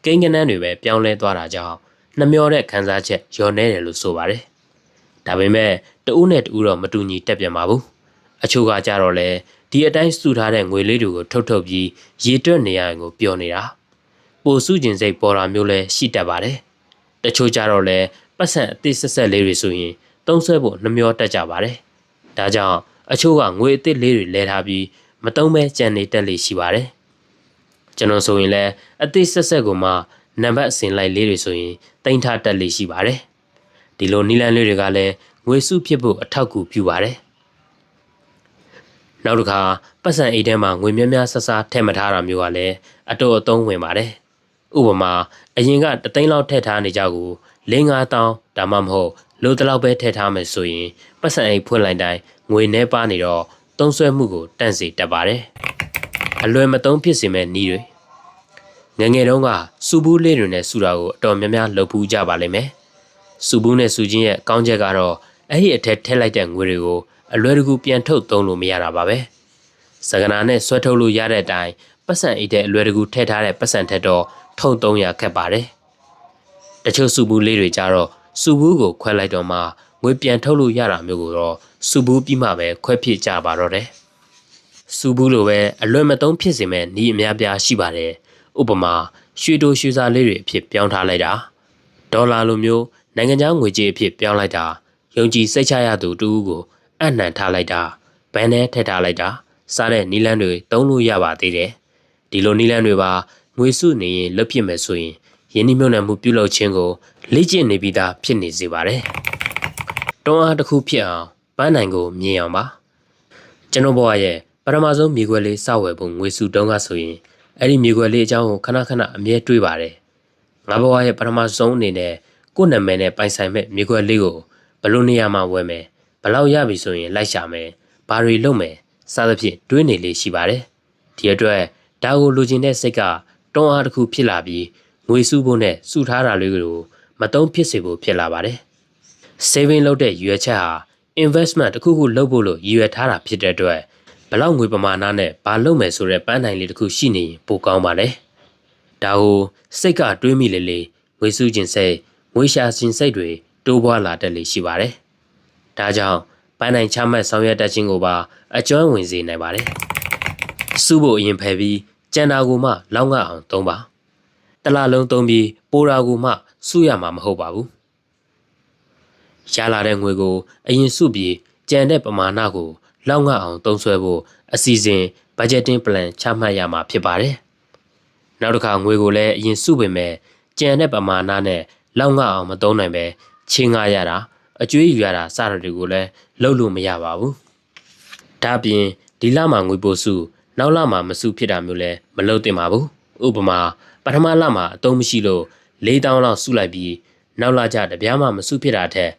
ကိန်းကနန်းတွေပဲပြောင်းလဲသွားတာကြောင့်နှမျောတဲ့ခံစားချက်လျော့နေတယ်လို့ဆိုပါတယ်။ဒါပေမဲ့တဦးနဲ့တဦးတော့မတူညီတက်ပြန်ပါဘူး။အချို့ကကြတော့လေဒီအတိုင်းစုထားတဲ့ငွေလေးတွေကိုထုတ်ပြီးရေတွက်နေရရင်ကိုပျော်နေတာ။ပိုစုကျင်စိတ်ပေါ်တာမျိုးလဲရှိတတ်ပါတယ်။တချို့ကြတော့လေပတ်စံအသေးဆက်လေးတွေဆိုရင်သုံးစွဲဖို့နှမျောတတ်ကြပါတယ်။ဒါကြောင့်အချို့ကငွေအသစ်လေးတွေလဲထားပြီးမတုံးပဲကြံနေတက်လေရှိပါတယ်။ကျွန်တော်ဆိုရင်လည်းအသစ်ဆက်ကိုမှနံပါတ်အစင်လိုက်လေးတွေဆိုရင်တင်ထားတက်လေရှိပါတယ်။ဒီလိုနီလန်းလေးတွေကလည်းငွေစုဖြစ်ဖို့အထောက်အကူပြုပါတယ်။နောက်တစ်ခါပတ်စံအိတ်ထဲမှာငွေများများဆဆထည့်မထားတာမျိုးကလည်းအတော်အသုံးဝင်ပါတယ်။ဥပမာအရင်က3သိန်းလောက်ထည့်ထားနေကြကို4-5တောင်းဒါမှမဟုတ်လိုတလောက်ပဲထည့်ထားမယ်ဆိုရင်ပတ်စံအိတ်ဖွင့်လိုက်တိုင်းငွေနှဲပါနေတော့သုံးစွဲမှုကိုတန့်စေတတ်ပါတယ်။အလွယ်မသုံးဖြစ်စေမဲ့နည်းတွေငယ်ငယ်တုန်းကစူဘူးလေးတွေနဲ့စူတာကိုအတော်များများလုပ်ဖူးကြပါလိမ့်မယ်။စူဘူးနဲ့စူချင်းရဲ့အကောင်းချက်ကတော့အဲ့ဒီအထက်ထည့်လိုက်တဲ့ငွေတွေကိုအလွယ်တကူပြန်ထုတ်သုံးလို့မရတာပါပဲ။စကနာနဲ့ဆွဲထုတ်လို့ရတဲ့အတိုင်းပတ်စံအိတ်တဲ့အလွယ်တကူထည့်ထားတဲ့ပတ်စံထက်တော့ထုတ်သုံးရခက်ပါတယ်။တချို့စူဘူးလေးတွေကြတော့စူဘူးကိုခွဲလိုက်တော့မှငွေပြန်ထုတ်လို့ရတာမျိုးကိုတော့စူဘူးပြီးမှပဲခွဲဖြစ်ကြပါတော့တယ်။စူဘူးလိုပဲအလွယ်မသုံးဖြစ်စေမဲ့ဤအများပြားရှိပါတယ်။ဥပမာရွှေတိုရွှေစားလေးတွေအဖြစ်ပြောင်းထားလိုက်တာဒေါ်လာလိုမျိုးနိုင်ငံခြားငွေကြေးအဖြစ်ပြောင်းလိုက်တာယုံကြည်စိတ်ချရသူတူကိုအနှံထားလိုက်တာဘန်နဲ့ထည့်ထားလိုက်တာစားတဲ့နီလန်းတွေသုံးလို့ရပါသေးတယ်။ဒီလိုနီလန်းတွေပါငွေစုနေရင်လွတ်ဖြစ်မယ်ဆိုရင်ယင်းနှမြုံနှံမှုပြုလုပ်ခြင်းကိုလေ့ကျင့်နေပြီးသားဖြစ်နေစေပါတယ်။တွန်းအားတစ်ခုဖြစ်အောင်ပန်းနိုင်ကိုမြင်အောင်ပါကျွန်တော်ဘဝရဲ့ပထမဆုံးမြေခွက်လေးစဝယ်ဖို့ငွေစုတုံးကဆိုရင်အဲ့ဒီမြေခွက်လေးအကြောင်းကိုခဏအမြဲတွေးပါတယ်ငါဘဝရဲ့ပထမဆုံးအနေနဲ့ကိုယ့်နာမည်နဲ့ပိုင်ဆိုင်မဲ့မြေခွက်လေးကိုဘလို့နေရာမှာဝယ်မယ်ဘလောက်ရပြီဆိုရင်လိုက်ရှာမယ်ဘာတွေလုပ်မယ်စသဖြင့်တွေးနေလေးရှိပါတယ်ဒီအတွက်ဒါကိုလိုချင်တဲ့စိတ်ကတွန်းအားတစ်ခုဖြစ်လာပြီးငွေစုဖို့နဲ့စုထားတာလေးကိုမတုံးဖြစ်စေဖို့ဖြစ်လာပါတယ် saving လုပ်တဲ့ရွယ်ချက်ဟာ investment တစ်ခုခုလုပ်ဖို့လို့ရည်ရွယ်ထားတာဖြစ်တဲ့အတွက်ဘလောက်ငွေပမာဏနဲ့ဘာလုပ်မယ်ဆိုတဲ့ပန်းတိုင်လေးတစ်ခုရှိနေရင်ပိုကောင်းပါတယ်ဒါကိုစိတ်ကတွေးမိလေငွေစုခြင်းစိတ်ငွေရှာခြင်းစိတ်တွေတိုးပွားလာတတ်လေရှိပါတယ်ဒါကြောင့်ပန်းတိုင်ချမှတ်ဆောင်ရွက်တတ်ခြင်းကိုပါအကျွမ်းဝင်စေနိုင်ပါတယ်စုဖို့အရင်ဖယ်ပြီးကြံတာကိုမှလောက်ငှအောင်သုံးပါတလားလုံးသုံးပြီးပိုတာကိုမှစုရမှာမဟုတ်ပါဘူးရလာတဲ့ငွေကိုအရင်စုပြီးကြံတဲ့ပမာဏကိုလောက်ငှအောင်သုံးစွဲဖို့အစီအစဉ် budgeting plan ချမှတ်ရမှာဖြစ်ပါတယ်နောက်တစ်ခါငွေကိုလည်းအရင်စုပေမဲ့ကြံတဲ့ပမာဏနဲ့လောက်ငှအောင်မသုံးနိုင်ပဲချင်းငှားရတာအကျွေးယူရတာစတာတွေကိုလည်းလုပ်လို့မရပါဘူးဒါပြင်ဒီလမှာငွေပိုစုနောက်လမှာမစုဖြစ်တာမျိုးလည်းမလုပ်သင့်ပါဘူးဥပမာပထမလမှာအသုံးမရှိလို့4000လောက်စုလိုက်ပြီးနောက်လကျတပြားမှမစုဖြစ်တာထက်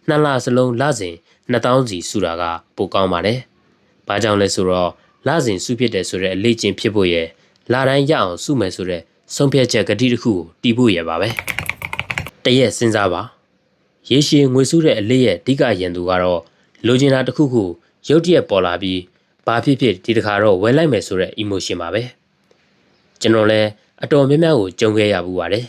2လစလုံးလစဉ်2000စီစုတာကပိုကောင်းပါတယ် ဘာကြောင့်လဲဆိုတော့လစဉ်စုဖြစ်တယ်ဆိုတဲ့အလေးချင်းဖြစ်ဖို့ရဲ့လာတိုင်းရအောင်စုမယ်ဆိုတဲ့ဆုံးဖြတ်ချက်ကတိတစ်ခုကိုတီးဖို့ရပါပဲတရက်စဉ်းစားပါရေရှည်ငွေစုတဲ့အလေးရဲ့အဓိကရင်သူကတော့လိုချင်တာတစ်ခုခုရုတ်တရက်ပေါ်လာပြီးဘာဖြစ်ဖြစ်ဒီတစ်ခါတော့ဝယ်လိုက်မယ်ဆိုတဲ့ emotion ပါပဲကျွန်တော်လည်းအတော်များများကိုကြုံခဲ့ရဘူးပါတယ်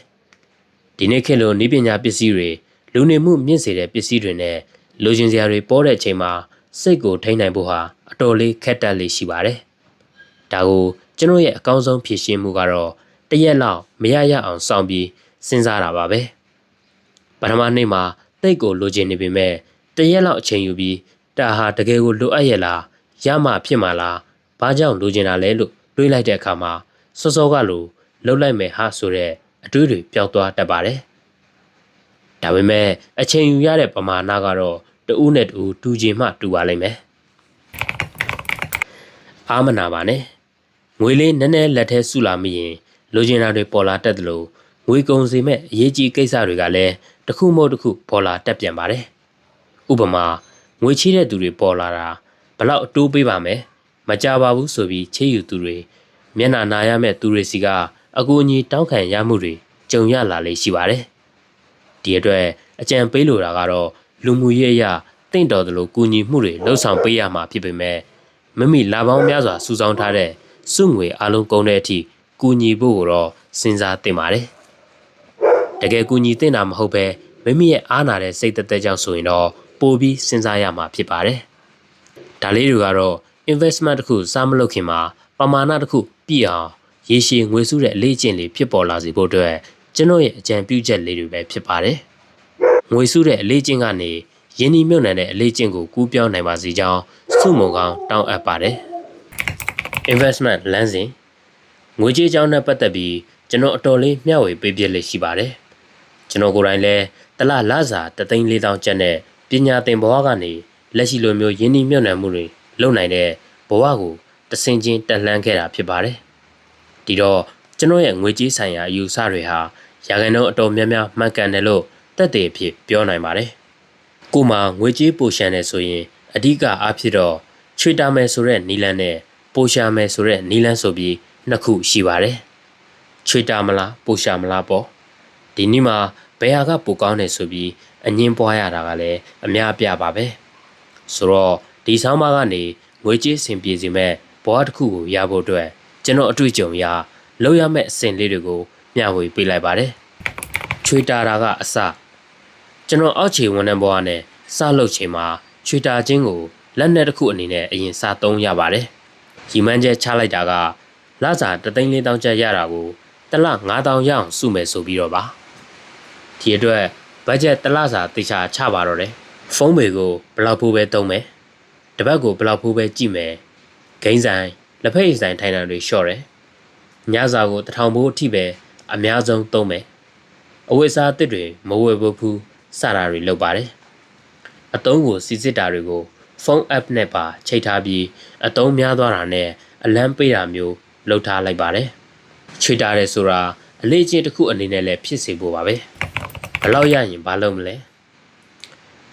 ဒီနေ့ခေတ်လိုနည်းပညာပစ္စည်းတွေလူနေမှုမြင့်စေတဲ့ပစ္စည်းတွေနဲ့လိုချင်စရာတွေပေါ်တဲ့အချိန်မှာစိတ်ကိုထိန်းနိုင်ဖို့ဟာအတော်လေးခက်တက်လေးရှိပါတယ်ဒါကိုကျွန်တော်ရဲ့အကောင်းဆုံးဖြေရှင်းမှုကတော့တရက်လောက်မရရအောင်စောင့်ပြီးစဉ်းစားတာပါပဲပထမနေ့မှာတိတ်ကိုလိုချင်နေပေမဲ့တရက်လောက်အချိန်ယူပြီးဒါဟာတကယ်ကိုလိုအပ်ရဲ့လားရမှဖြစ်မှာလားဘာကြောင့်လိုချင်တာလဲလို့တွေးလိုက်တဲ့အခါမှာစောစောကလိုလှုပ်လိုက်မယ်ဟာဆိုတဲ့အတွေးတွေပျောက်သွားတတ်ပါတယ်ဒါပေမဲ့အချိန်ယူရတဲ့ပမာဏကတော့တဦးနဲ့တဦးတူချင်မှတူပါလိမ့်မယ်အားမနာပါနဲ့ငွေလေးနည်းနည်းလက်ထဲစုလာမိရင်လိုချင်တာတွေပေါ်လာတတ်တယ်လို့ငွေကုန်စီမဲ့အရေးကြီးကိစ္စတွေကလည်းတစ်ခုမဟုတ်တစ်ခုပေါ်လာတတ်ပြန်ပါတယ်ဥပမာငွေချေးတဲ့သူတွေပေါ်လာတာဘလောက်အတိုးပေးပါမယ်မကြပါဘူးဆိုပြီးချေးယူသူတွေမျက်နှာနာရမဲ့သူတွေစီကအကူအညီတောင်းခံရမှုတွေကြုံရလာလေရှိပါတယ်ဒီအတွက်အကြံပေးလိုတာကတော့လူမှုရေးအရာတင့်တော်သလိုကူညီမှုတွေလှုပ်ဆောင်ပေးရမှာဖြစ်ပေမဲ့မိမိလာပေါင်းများစွာစုဆောင်းထားတဲ့စုငွေအလုံးကုန်တဲ့အထိကူညီဖို့ကိုတော့စဉ်းစားသင့်ပါတယ်တကယ်ကူညီသင့်တာမဟုတ်ပဲမိမိရဲ့အားနာတဲ့စိတ်သက်သက်ကြောင့်ဆိုရင်တော့ပိုပြီးစဉ်းစားရမှာဖြစ်ပါတယ်ဒါလေးတွေကတော့ investment တစ်ခုစားမလုပ်ခင်မှာပမာဏတစ်ခုပြည့်အောင်ရေရှည်ငွေစုတဲ့အလေးအကျင့်လေးဖြစ်ပေါ်လာစေဖို့အတွက်ကျွန်တော်ရဲ့အကြံပြုချက်လေးတွေပဲဖြစ်ပါတယ်ငွေစုတဲ့အလေးအကျင့်ကနေယင်းဒီမြုပ်နှံတဲ့အလေးအကျင့်ကိုကူးပြောင်းနိုင်ပါစေကြောင်းဆုမွန်ကောင်းတောင်းအပ်ပါတယ် investment လမ်းစဉ်ငွေကြေးကြောင်းနဲ့ပတ်သက်ပြီးကျွန်တော်အတော်လေးမျှဝေပေးပြလေးရှိပါတယ်ကျွန်တော်ကိုယ်တိုင်လည်းတလလစာ3,400ကျပ်နဲ့ပညာသင်ဘဝကနေလက်ရှိလိုမျိုးယင်းဒီမြုပ်နှံမှုတွေလုပ်နိုင်တဲ့ဘဝကိုတဆင်ချင်းတက်လှမ်းခဲ့တာဖြစ်ပါတယ်ဒီတော့ကျွန်တော်ရဲ့ငွေကြေးဆိုင်ရာအယူအဆတွေဟာရာခိုင်နှုန်းအတော်များများမှန်ကန်တယ်လို့သက်သေအဖြစ်ပြောနိုင်ပါတယ်ကိုမှငွေကြေးပိုရှမ်းနေဆိုရင်အဓိကအားဖြင့်တော့ချွေတာမယ်ဆိုတဲ့နီလန်းနဲ့ပိုရှာမယ်ဆိုတဲ့နီလန်းဆိုပြီးနှစ်ခုရှိပါတယ်ချွေတာမလားပိုရှာမလားပေါ့ဒီနေ့မှာဘယ်ဟာကပိုကောင်းနေဆိုပြီးအငင်းပွားရတာကလည်းအများအပြားပါပဲဆိုတော့ဒီဆောင်းပါးကနေငွေကြေးစင်ပြေစီမဲ့ဘဝတစ်ခုကိုရဖို့အတွက်ကျွန်တော်အတွေ့အကြုံရလောက်ရမဲ့အစဉ်လေးတွေကိုမျှဝေပေးလိုက်ပါတယ်ချွေတာတာကအစကျွန်တော်အောက်ခြေဝန်ထမ်းဘဝနဲ့စလုပ်ချိန်မှာချွေတာချင်းကိုလက်နက်တစ်ခုအနေနဲ့အရင်စသုံးရပါတယ်ရီမန်းကျဲချလိုက်တာကလစာ3,400ကျပ်ရတာကိုတစ်လ9,000ရအောင်စုမယ်ဆိုပြီးတော့ပါဒီအတွက်ဘတ်ဂျက်တစ်လစာတေချာချပါတော့တယ်ဖုန်းပေကိုဘယ်လောက်ဖိုးပဲသုံးမယ်တပတ်ကိုဘယ်လောက်ဖိုးပဲကြည့်မယ်ဂိမ်းဆိုင်လက်ဖက်ရည်ဆိုင်ထိုင်တာတွေလျှော့တယ်ညစာကို1000ဖိုးအထိပဲအများဆုံးသုံးမယ်အဝတ်အစားအသစ်တွေမဝယ်ဘူးစတာတွေလုပ်ပါတယ်အတုံးကိုစီစစ်တာတွေကိုဖုန်း app နဲ့ပါချိတ်ထားပြီးအတုံးများသွားတာနဲ့အလန်းပေးတာမျိုးလုပ်ထားလိုက်ပါတယ်ချွေတာတယ်ဆိုတာအလေးချင်းတစ်ခုအနေနဲ့လည်းဖြစ်စေဖို့ပါပဲဘယ်လောက်ရရင်ဘာလုပ်မလဲ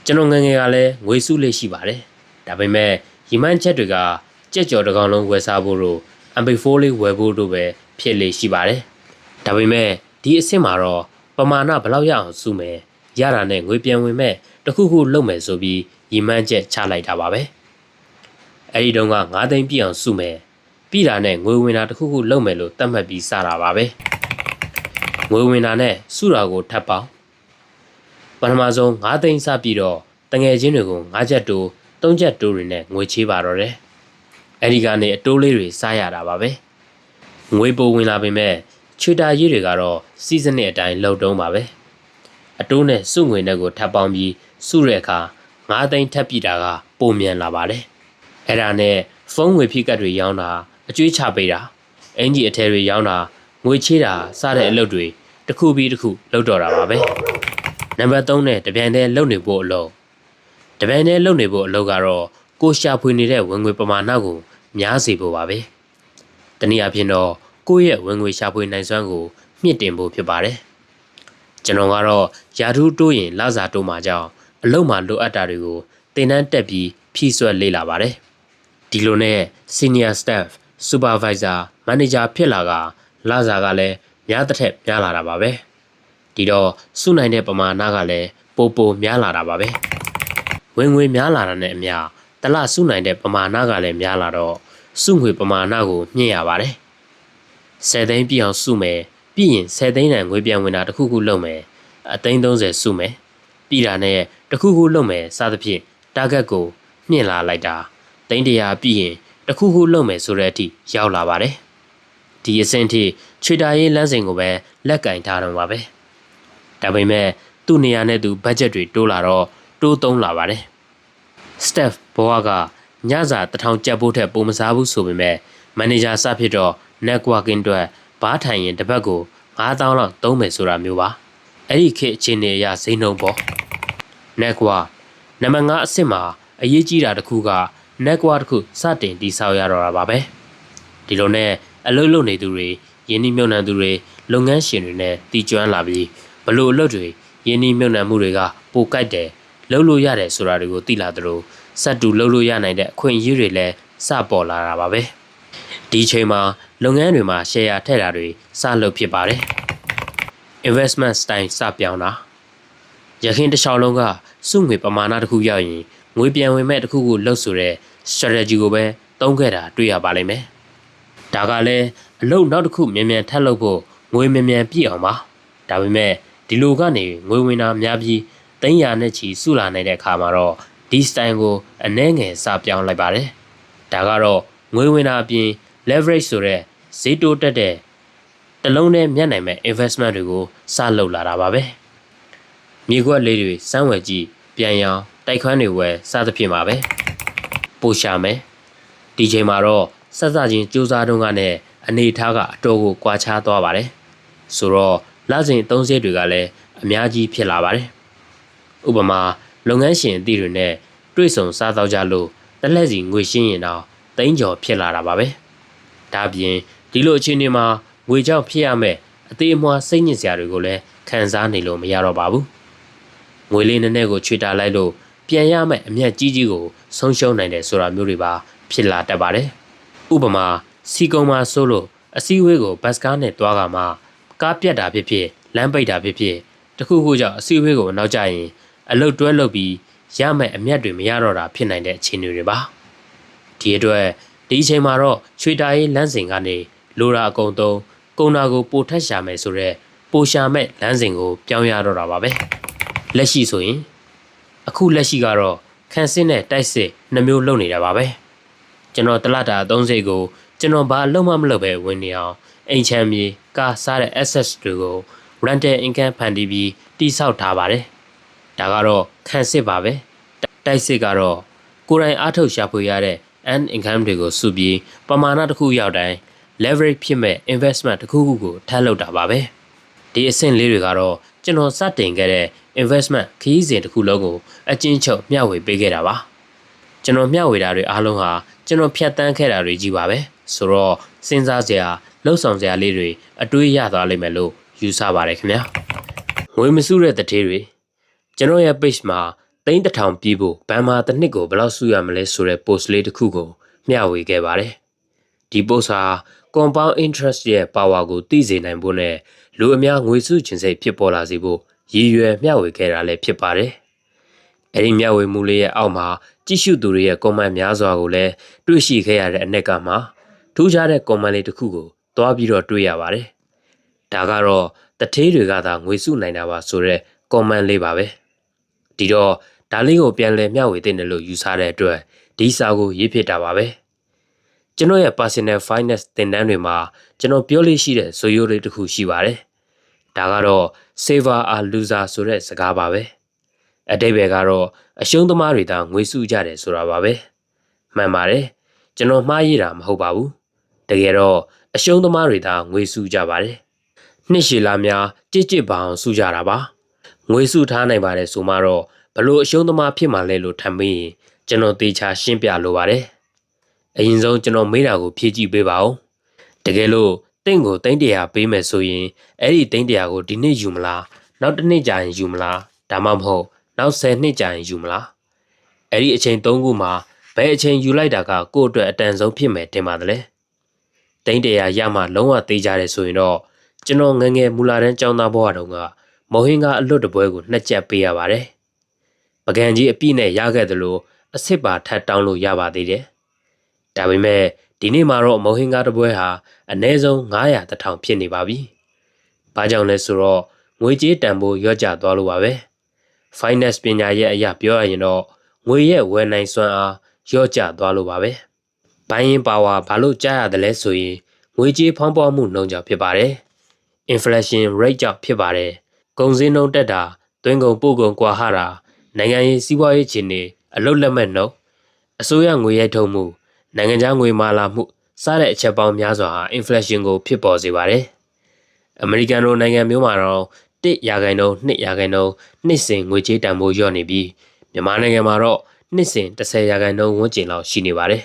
ကျွန်တော်ငယ်ငယ်ကလည်းငွေစုလေးရှိပါတယ်ဒါပေမဲ့ရီမန်းချက်တွေကကြက်ကြော်တစ်ကောင်လုံးဝယ်စားဖို့လို့ MP4 လေးဝယ်ဖို့တို့ပဲဖြစ်လေရှိပါတယ်ဒါပေမဲ့ဒီအဆင့်မှာတော့ပမာဏဘယ်လောက်ရအောင်စုမယ်ရတာနဲ့ငွေပြန်ဝင်မဲ့တခုခုလုပ်မယ်ဆိုပြီးရီမန်းချက်ချလိုက်တာပါပဲအဲ့ဒီတုန်းက9သိန်းပြည့်အောင်စုမယ်ပြီးတာနဲ့ငွေဝင်တာတခုခုလုပ်မယ်လို့သတ်မှတ်ပြီးစတာပါပဲငွေဝင်တာနဲ့စုတာကိုထပ်ပေါင်းပထမဆုံး9သိန်းစပြီးတော့တငယ်ချင်းတွေကို9ချက်တိုး3ချက်တိုးတွေနဲ့ငွေချေးပါတော့တယ်အဲ့ဒီကနေအတိုးလေးတွေစားရတာပါပဲငွေပိုဝင်လာပေမဲ့ချွေတာရေးတွေကတော့စီးစနစ်အတိုင်းလှုပ်တုံးပါပဲအတိုးနဲ့စုငွေနဲ့ကိုထပ်ပေါင်းပြီးစုတဲ့အခါ9သိန်းထပ်ပြီးတာကပုံမြန်လာပါတယ်အဲ့ဒါနဲ့ဖုန်းငွေဖြည့်ကတ်တွေရောင်းတာအကျွေးချပေးတာအင်ဂျီအထည်တွေရောင်းတာငွေချေးတာစတဲ့အလုပ်တွေတစ်ခုပြီးတစ်ခုလုပ်တော့တာပါပဲနံပါတ်3နဲ့တပြိုင်တည်းလုပ်နေဖို့အလုပ်တပြိုင်တည်းလုပ်နေဖို့အလုပ်ကတော့ကိုရှာဖွေနေတဲ့ဝင်ငွေပမာဏကိုများစေဖို့ပါပဲတနည်းအားဖြင့်တော့ကိုယ့်ရဲ့ဝင်ငွေရှာဖွေနိုင်စွမ်းကိုမြင့်တင်ဖို့ဖြစ်ပါတယ်ကျွန်တော်ကတော့ယာထူးတိုးရင်လစာတိုးမှာကြောင့်အလုပ်မှာလိုအပ်တာတွေကိုသင်တန်းတက်ပြီးဖြည့်ဆွက်လေ့လာပါတယ် ဒီလိုနဲ့ senior staff supervisor manager ဖြစ်လာကလစာကလည်းများတစ်ထက်များလာတာပါပဲဒီတော့စုနိုင်တဲ့ပမာဏကလည်းပိုများလာတာပါပဲဝင်ငွေများလာတာနဲ့အမျှတလစုနိုင်တဲ့ပမာဏကလည်းများလာတော့စုငွေပမာဏကိုမြင့်ရပါတယ်10သိန်းပြည့်အောင်စုမယ်ပြီးရင်10သိန်းတန်ငွေပြန်ဝင်တာတစ်ခုခုလုပ်မယ်အသိန်း30စုမယ်ပြီးတာနဲ့တစ်ခုခုလုပ်မယ်စသဖြင့် target ကိုမြင့်လာလိုက်တာသိန်း100ပြီးရင်တစ်ခုခုလုပ်မယ်ဆိုတဲ့အထိရောက်လာပါတယ်ဒီအဆင့်ထိချွေတာရေးလမ်းစဉ်ကိုပဲလက်ကင်ထားတော့ပါပဲဒါပေမဲ့သူ့နေရာနဲ့သူဘတ်ဂျက်တွေတိုးလာတော့တိုးသုံးလာပါတယ် staff ဘဝကညစာ1000ကျပ်ဖို့ထက်ပိုမစားဘူးဆိုပေမဲ့မန်နေဂျာစဖြစ်တော့ networking အတွက်ဘားထိုင်ရင်တစ်ပတ်ကို9000လောက်သုံးမယ်ဆိုတာမျိုးပါအဲ့ဒီခေတ်အခြေအနေအရဈေးနှုန်းပေါ့ network နံပါတ်5အဆင့်မှာအရေးကြီးတာတစ်ခုက network တစ်ခုစတင်တည်ဆောက်ရတော့တာပါပဲဒီလိုနဲ့အလုပ်လုပ်နေသူတွေယင်းနှိမ့်မြုံနှံသူတွေလုပ်ငန်းရှင်တွေနဲ့တည်ကျွမ်းလာပြီးဘလို့အလုပ်တွေယင်းနှိမ့်မြုံနှံမှုတွေကပိုကိုက်တယ်လုပ်လို့ရတယ်ဆိုတာတွေကိုသိလာသလိုစက်တူလုပ်လို့ရနိုင်တဲ့အခွင့်အရေးတွေလည်းစပေါ်လာတာပါပဲဒီချိန်မှာလုပ်ငန်းတွေမှာ share ထည့်တာတွေစလုပ်ဖြစ်ပါတယ် investment style စပြောင်းတာရခင်တစ်လျှောက်လုံးကစုငွေပမာဏတစ်ခုရောက်ရင်ငွေပြန်ဝင်မဲ့တစ်ခုကိုလှုပ်ဆိုတဲ့ strategy ကိုပဲသုံးခဲ့တာတွေ့ရပါလိမ့်မယ်ဒါကလည်းအလုပ်နောက်တစ်ခုမြန်မြန်ထပ်လုပ်ဖို့ငွေမြန်မြန်ပြည့်အောင်ပါဒါပေမဲ့ဒီလိုကနေငွေဝင်တာများပြီး300နဲ့ချီစုလာနေတဲ့အခါမှာတော့ဒီ style ကိုအနှဲငယ်စပြောင်းလိုက်ပါတယ်ဒါကတော့ငွေဝင်တာအပြင် leverage ဆိုတဲ့ဈေးတိုးတက်တဲ့တလုံးနဲ့မြတ်နိုင်မဲ့ investment တွေကိုစလုပ်လာတာပါပဲမြေခွက်လေးတွေစမ်းဝယ်ကြည့်ပြန်ရောင်းတိုက်ခွန်းတွေဝယ်စသဖြင့်ပါပဲပို့ရှာမယ်ဒီချိန်မှာတော့ဆက်စချင်းစူးစမ်းတုန်းကနဲ့အနေထားကအတော်ကိုကွာခြားသွားပါတယ်ဆိုတော့လစဉ်သုံးစရိတ်တွေကလည်းအများကြီးဖြစ်လာပါတယ်ဥပမာလုပ်ငန်းရှင်အသည့်တွေနဲ့တွေ့ဆုံစားတော့ကြလို့တစ်လက်စီငွေရှင်းရင်တော့3ကျော်ဖြစ်လာတာပါပဲဒါပြင်ဒီလိုအခြေအနေမှာငွေကြောင့်ဖြစ်ရမဲ့အသေးအမွှားစိတ်ညစ်စရာတွေကိုလည်းခံစားနေလို့မရတော့ပါဘူးငွေလေးနည်းနည်းကိုချွေတာလိုက်လို့ပြန်ရမဲ့အမျက်ကြီးကြီးကိုဆုံးရှုံးနိုင်တယ်ဆိုတာမျိုးတွေပါဖြစ်လာတတ်ပါတယ်ဥပမာစီကုံမှာဆိုလို့အစည်းအဝေးကိုဘတ်စကားနဲ့တွားကမှကားပြတ်တာဖြစ်ဖြစ်လမ်းပိတ်တာဖြစ်ဖြစ်တခုခုကြောင့်အစည်းအဝေးကိုနောက်ကျရင်အလုတ်တွဲလုပ်ပြီးရမဲ့အမျက်တွေမရတော့တာဖြစ်နိုင်တဲ့အခြေအနေတွေပါဒီအတွက်ဒီအချိန်မှာတော့ချွေတာရေးလမ်းစဉ်ကနေလိုရာအကုန်သုံးကုန်တာကိုပိုထက်ရှာမယ်ဆိုတော့ပိုရှာမဲ့လမ်းစဉ်ကိုပြောင်းရတော့တာပါပဲလက်ရှိဆိုရင်အခုလက်ရှိကတော့ခန်းစစ်နဲ့တိုက်စစ်2မျိုးလုပ်နေတာပါပဲကျွန်တော်တလတာ30ကိုကျွန်တော်ဘာလုံးမမလုပ်ပဲဝင်နေအောင်အိမ်ချမ်းမြေကားစားတဲ့ assets တွေကို rental income ဖန်တီးပြီးတိစောက်ထားပါတယ်ဒါကတော့ခန်းစစ်ပါပဲတိုက်စစ်ကတော့ကိုယ်တိုင်အားထုတ်ရှာဖွေရတဲ့ earn income တွေကိုစုပြီးပမာဏတစ်ခုရောက်တိုင်း leverage ဖြစ်မဲ့ investment တစ်ခုခုကိုထပ်လုပ်တာပါပဲဒီအဆင့်လေးတွေကတော့ကျွန်တော်စတင်ခဲ့တဲ့ investment ခရီးစဉ်တစ်ခုလုံးကိုအကျဉ်းချုပ်မျှဝေပေးခဲ့တာပါကျွန်တော်မျှဝေတာတွေအားလုံးဟာကျွန်တော်ဖြတ်တန်းခဲ့တာတွေကြီးပါပဲဆိုတော့စဉ်းစားစရာလှုပ်ဆောင်စရာလေးတွေအတွေးရသွားလိမ့်မယ်လို့ယူဆပါတယ်ခင်ဗျာငွေမစုတဲ့တထေးတွေကျွန်တော်ရဲ့ page မှာ3000ပြည့်ဖို့ဘန်မာတစ်နှစ်ကိုဘယ်လောက်စုရမလဲဆိုတဲ့ post လေးတစ်ခုကိုမျှဝေခဲ့ပါတယ်ဒီ post ဟာ compound interest ရဲ့ power ကိုသိစေနိုင်ဖို့နဲ့လူအများငွေစုခြင်းစိတ်ဖြစ်ပေါ်လာစေဖို့ရည်ရွယ်မျှဝေခဲ့တာလည်းဖြစ်ပါတယ်အဲဒီမျှဝေမှုလေးရဲ့အောက်မှာကြည့်ရှုသူတွေရဲ့ comment များစွာကိုလည်းတွေ့ရှိခဲ့ရတဲ့အနက်ကမှထူးခြားတဲ့ comment လေးတစ်ခုကိုတွားပြီးတော့တွေ့ရပါတယ်ဒါကတော့တထေးတွေကသာငွေစုနိုင်တာပါဆိုတဲ့ comment လေးပါပဲဒီတော့ဒါလေးကိုပြန်လည်မျှဝေသင့်တယ်လို့ယူဆတဲ့အတွက်ဒီစာကိုရေးဖြစ်တာပါပဲကျွန်တော်ရဲ့ personal finance သင်တန်းတွေမှာကျွန်တော်ပြောလို့ရှိတဲ့ဇိုရိုးလေးတစ်ခုရှိပါတယ်ဒါကတော့ saver are loser ဆိုတဲ့စကားပါပဲအတိတ်ဘယ်ကတော့အရှုံးသမားတွေသာငွေစုကြတယ်ဆိုတာပါပဲမှန်ပါတယ်ကျွန်တော်မှားရတာမဟုတ်ပါဘူးတကယ်တော့အရှုံးသမားတွေသာငွေစုကြပါတယ်နှစ်ရှည်လာများကြစ်ကြစ်ပါအောင်စုကြတာပါငွေစုထားနိုင်ပါတယ်ဆိုမှတော့ဘလို့အရှုံးသမားဖြစ်မှလဲလို့ထပ်မေးရင်ကျွန်တော်သေချာရှင်းပြလိုပါတယ်အရင်ဆုံးကျွန်တော်မေးတာကိုဖြေကြည့်ပေးပါဦးတကယ်လို့တင့်ကို300ပေးမယ်ဆိုရင်အဲ့ဒီ300ကိုဒီနေ့ယူမလားနောက်တစ်နေ့ကြာရင်ယူမလားဒါမှမဟုတ်နောက်10နှစ်ကြာရင်ယူမလားအဲ့ဒီအချိန်3ခုမှာ ဘယ်အချိန်ယူလိုက်တာကကိုယ့်အတွက်အတန်ဆုံးဖြစ်မယ်ထင်ပါတယ်လေတိန်တရာရမှလုံးဝသေးကြတယ်ဆိုရင်တော့ကျွန်တော်ငငယ်မူလာတန်းကျောင်းသားဘဝတုန်းကမော်ဟင်းကအလွတ်တပွဲကိုနှစ်ကြက်ပေးရပါတယ်ပကံကြီးအပြည့်နဲ့ရခဲ့သလိုအစ်စ်ပါထပ်တောင်းလို့ရပါသေးတယ်ဒါပေမဲ့ဒီနေ့မှာတော့မော်ဟင်းကားတပွဲဟာအနည်းဆုံး900 1000ဖြစ်နေပါပြီဘာကြောင့်လဲဆိုတော့ငွေကြေးတန်ဖိုးရော့ကျသွားလို့ပါပဲ finance ပညာရဲ့အရာပြောရရင်တော့ငွေရဲ့ဝယ်နိုင်စွမ်းအားရော့ကျသွားလို့ပါပဲဘိုင်းရင်ပါဝါဘာလို့ကြားရတယ်လဲဆိုရင်ငွေကြေးဖောင်းပွားမှုနှုန်းကြောင့်ဖြစ်ပါတယ် inflation rate ကြောင့်ဖြစ်ပါတယ်ကုန်စည်နှုန်းတက်တာသွင်းကုန်ပို့ကုန်ကွာဟတာနိုင်ငံရေးစီးပွားရေးခြေနေအလုတ်လက်မဲ့နှုန်းအစိုးရငွေရိုက်ထုတ်မှုနိုင်ငံခြားငွေမာလာမှုစတဲ့အချက်ပေါင်းများစွာဟာ inflation ကိုဖြစ်ပေါ်စေပါတယ်အမေရိကန်လိုနိုင်ငံမျိုးမှာတော့1% 2% နှစ်စဉ်ငွေကြေးတန်ဖိုးလျော့နေပြီးမြန်မာနိုင်ငံမှာတော့နှစ်စဉ်10% ဝန်းကျင်လောက်ရှိနေပါတယ်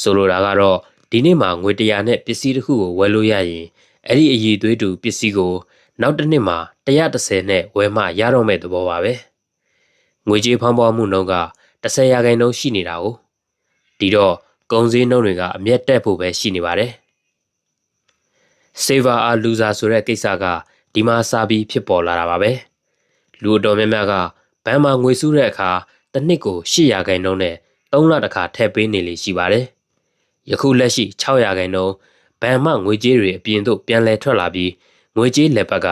ဆိုလိုတာကတော့ဒီနေ့မှာငွေ100နဲ့ပစ္စည်းတစ်ခုကိုဝယ်လို့ရရင်အဲ့ဒီအည်သွေးတူပစ္စည်းကိုနောက်တစ်နှစ်မှာ130နဲ့ဝယ်မှရတော့မဲ့သဘောပါပဲငွေကြေးဖောင်းပွားမှုနှုန်းက10% ရှိနေတာကိုဒီတော့ကုန်စည်နှုန်းတွေကအမျက်တက်ဖို့ပဲရှိနေပါတယ် Saver or Loser ဆိုတဲ့ကိစ္စကဒီမှာစာပြီးဖြစ်ပေါ်လာတာပါပဲလူအတော်များများကဘဏ်မှာငွေစုတဲ့အခါတစ်နှစ်ကို8% နဲ့3လတစ်ခါထည့်ပေးနေလေရှိပါတယ်ယခုလက်ရှိ6% ဘဏ်မှငွေကြေးတွေအပြင်သို့ပြန်လည်ထွက်လာပြီးငွေကြေးလက်ပတ်က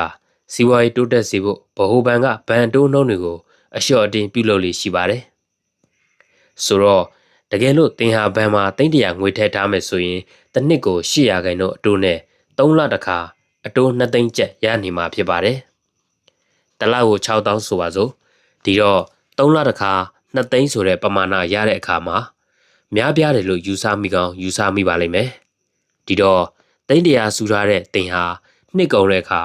စီးပွားရေးတိုးတက်စေဖို့ဗဟိုဘဏ်ကဘဏ်တိုးနှုန်းတွေကိုအလျှော့အတင်းပြုလုပ်လေရှိပါတယ်ဆိုတော့တကယ်လို့တင်ဟာဘဏ်မှာ300ငွေထည့်ထားမယ်ဆိုရင်တစ်နှစ်ကို8% အတိုးနဲ့3လတစ်ခါအတိုး2သိန်းကျပ်ရနေမှာဖြစ်ပါတယ်တစ်လကို6000ဆိုပါစို့ဒီတော့3လတစ်ခါ2သိန်းဆိုတဲ့ပမာဏရတဲ့အခါမှာများပြားတယ်လို့ယူဆမိကောင်းယူဆမိပါလိမ့်မယ်ဒီတော့သိန်း100စုထားတဲ့တင်ဟာနှစ်ကုန်တဲ့အခါ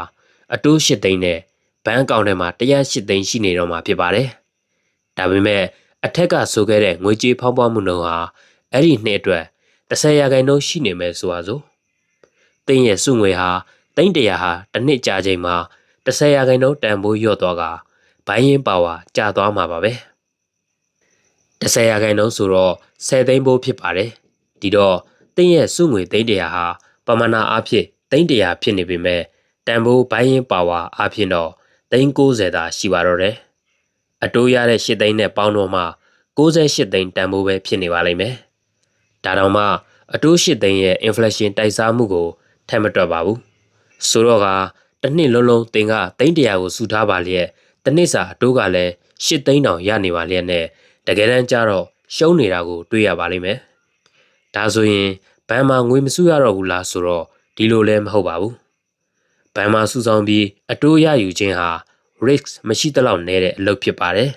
အတိုး8သိန်းနဲ့ဘဏ်အကောင့်ထဲမှာ108သိန်းရှိနေတော့မှာဖြစ်ပါတယ်ဒါပေမဲ့အထက်ကဆိုခဲ့တဲ့ငွေကြေးဖောင်းပွားမှုနှုန်းဟာအဲ့ဒီနှစ်အတွက်10% ရှိနေမယ်ဆိုပါစို့တင်ရဲ့စုငွေဟာသိန်း100ဟာတစ်နှစ်ကြာချိန်မှာ10% တန်ဖိုးလျော့သွားကဘိုင်းရင်ပါဝါကျသွားမှာပါပဲ10% ဆိုတော့10သိန်းဖိုးဖြစ်ပါတယ်ဒီတော့တင်ရဲ့စုငွေသိန်း100ဟာပမာဏအားဖြင့်သိန်း100ဖြစ်နေပေမဲ့တန်ဖိုးဘိုင်းရင်ပါဝါအားဖြင့်တော့သိန်း90သာရှိပါတော့တယ်အတိုးရတဲ့8သိန်းနဲ့ပေါင်းတော့မှ68သိန်းတန်ဖိုးပဲဖြစ်နေပါလိမ့်မယ်ဒါတောင်မှအတိုး8သိန်းရဲ့ inflation တိုက်စားမှုကိုထပ်မတွက်ပါဘူးဆိုတော့ကတစ်နှစ်လုံးလုံးတင်ကသိန်း100ကိုစုထားပါလျက်တစ်နှစ်စာအတိုးကလည်း8သိန်းတောင်ရနေပါလျက်နဲ့တကယ်တမ်းကျတော့ရှုံးနေတာကိုတွေ့ရပါလိမ့်မယ်ဒါဆိုရင်ဘဏ်မှာငွေမစုရတော့ဘူးလားဆိုတော့ဒီလိုလည်းမဟုတ်ပါဘူးဘဏ်မှာစုဆောင်ပြီးအတိုးရယူခြင်းဟာ risk မရှိသလောက်နည်းတဲ့အလုပ်ဖြစ်ပါတယ်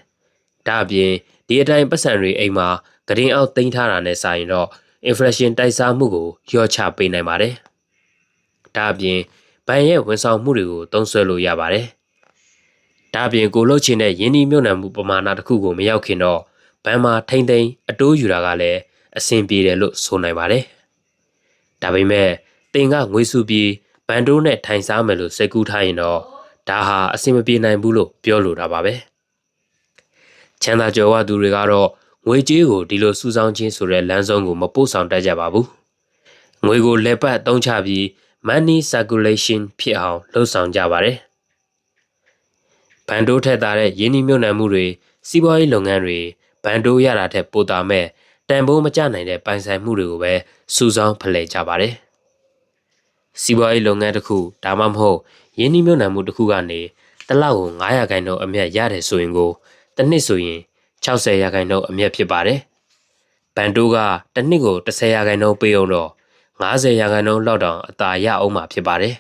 ဒါအပြင်ဒီအတိုင်းပတ်စံတွေအိမ်မှာဂရင်းအောက်သိမ်းထားတာနဲ့စာရင်တော့ inflation တိုက်စားမှုကိုလျှော့ချပေးနိုင်ပါတယ်ဒါအပြင်ဘဏ်ရဲ့ဝန်ဆောင်မှုတွေကိုသုံးစွဲလို့ရပါတယ်ဒါအပြင်ကိုလှုပ်ချင်တဲ့ယင်းဒီမြုပ်နှံမှုပမာဏတစ်ခုကိုမရောက်ခင်တော့ဘဏ်မှာထိမ့်သိမ်းအတိုးယူတာကလည်းအဆင်ပြေတယ်လို့ဆိုနိုင်ပါတယ်ဒါပေမဲ့တင်ကငွေစုပြီးဘန်တိုးနဲ့ထိုင်စားမယ်လို့စိတ်ကူးထားရင်တော့ဒါဟာအဆင်မပြေနိုင်ဘူးလို့ပြောလိုတာပါပဲချမ်းသာကြွယ်ဝသူတွေကတော့ငွေကြေးကိုဒီလိုစုဆောင်းခြင်းဆိုတဲ့လမ်းဆုံးကိုမပို့ဆောင်တတ်ကြပါဘူးငွေကိုလက်ပတ်သုံးချပြီး money circulation ဖြစ်အောင်လှုံ့ဆော်ကြပါတယ်ဘန်တိုးထက်သာတဲ့ယင်းနှိမ့်မြုပ်နှံမှုတွေစီးပွားရေးလုပ်ငန်းတွေဘန်တိုးရတာထက်ပိုတာမဲ့တန်ဖိုးမကျနိုင်တဲ့ပိုင်ဆိုင်မှုတွေကိုပဲစုဆောင်းဖလှယ်ကြပါတယ်စီးပွားရေးလုပ်ငန်းတစ်ခုဒါမှမဟုတ်ယင်းနှိမ့်မြုပ်နှံမှုတစ်ခုကနေတစ်လောက်ကို900% အမြတ်ရတယ်ဆိုရင်ကိုတစ်နှစ်ဆိုရင်60% အမြတ်ဖြစ်ပါတယ်ဘန်တိုးကတစ်နှစ်ကို10% ပေးအောင်တော့50% လောက်တောင်အသာရအောင်မှာဖြစ်ပါတယ်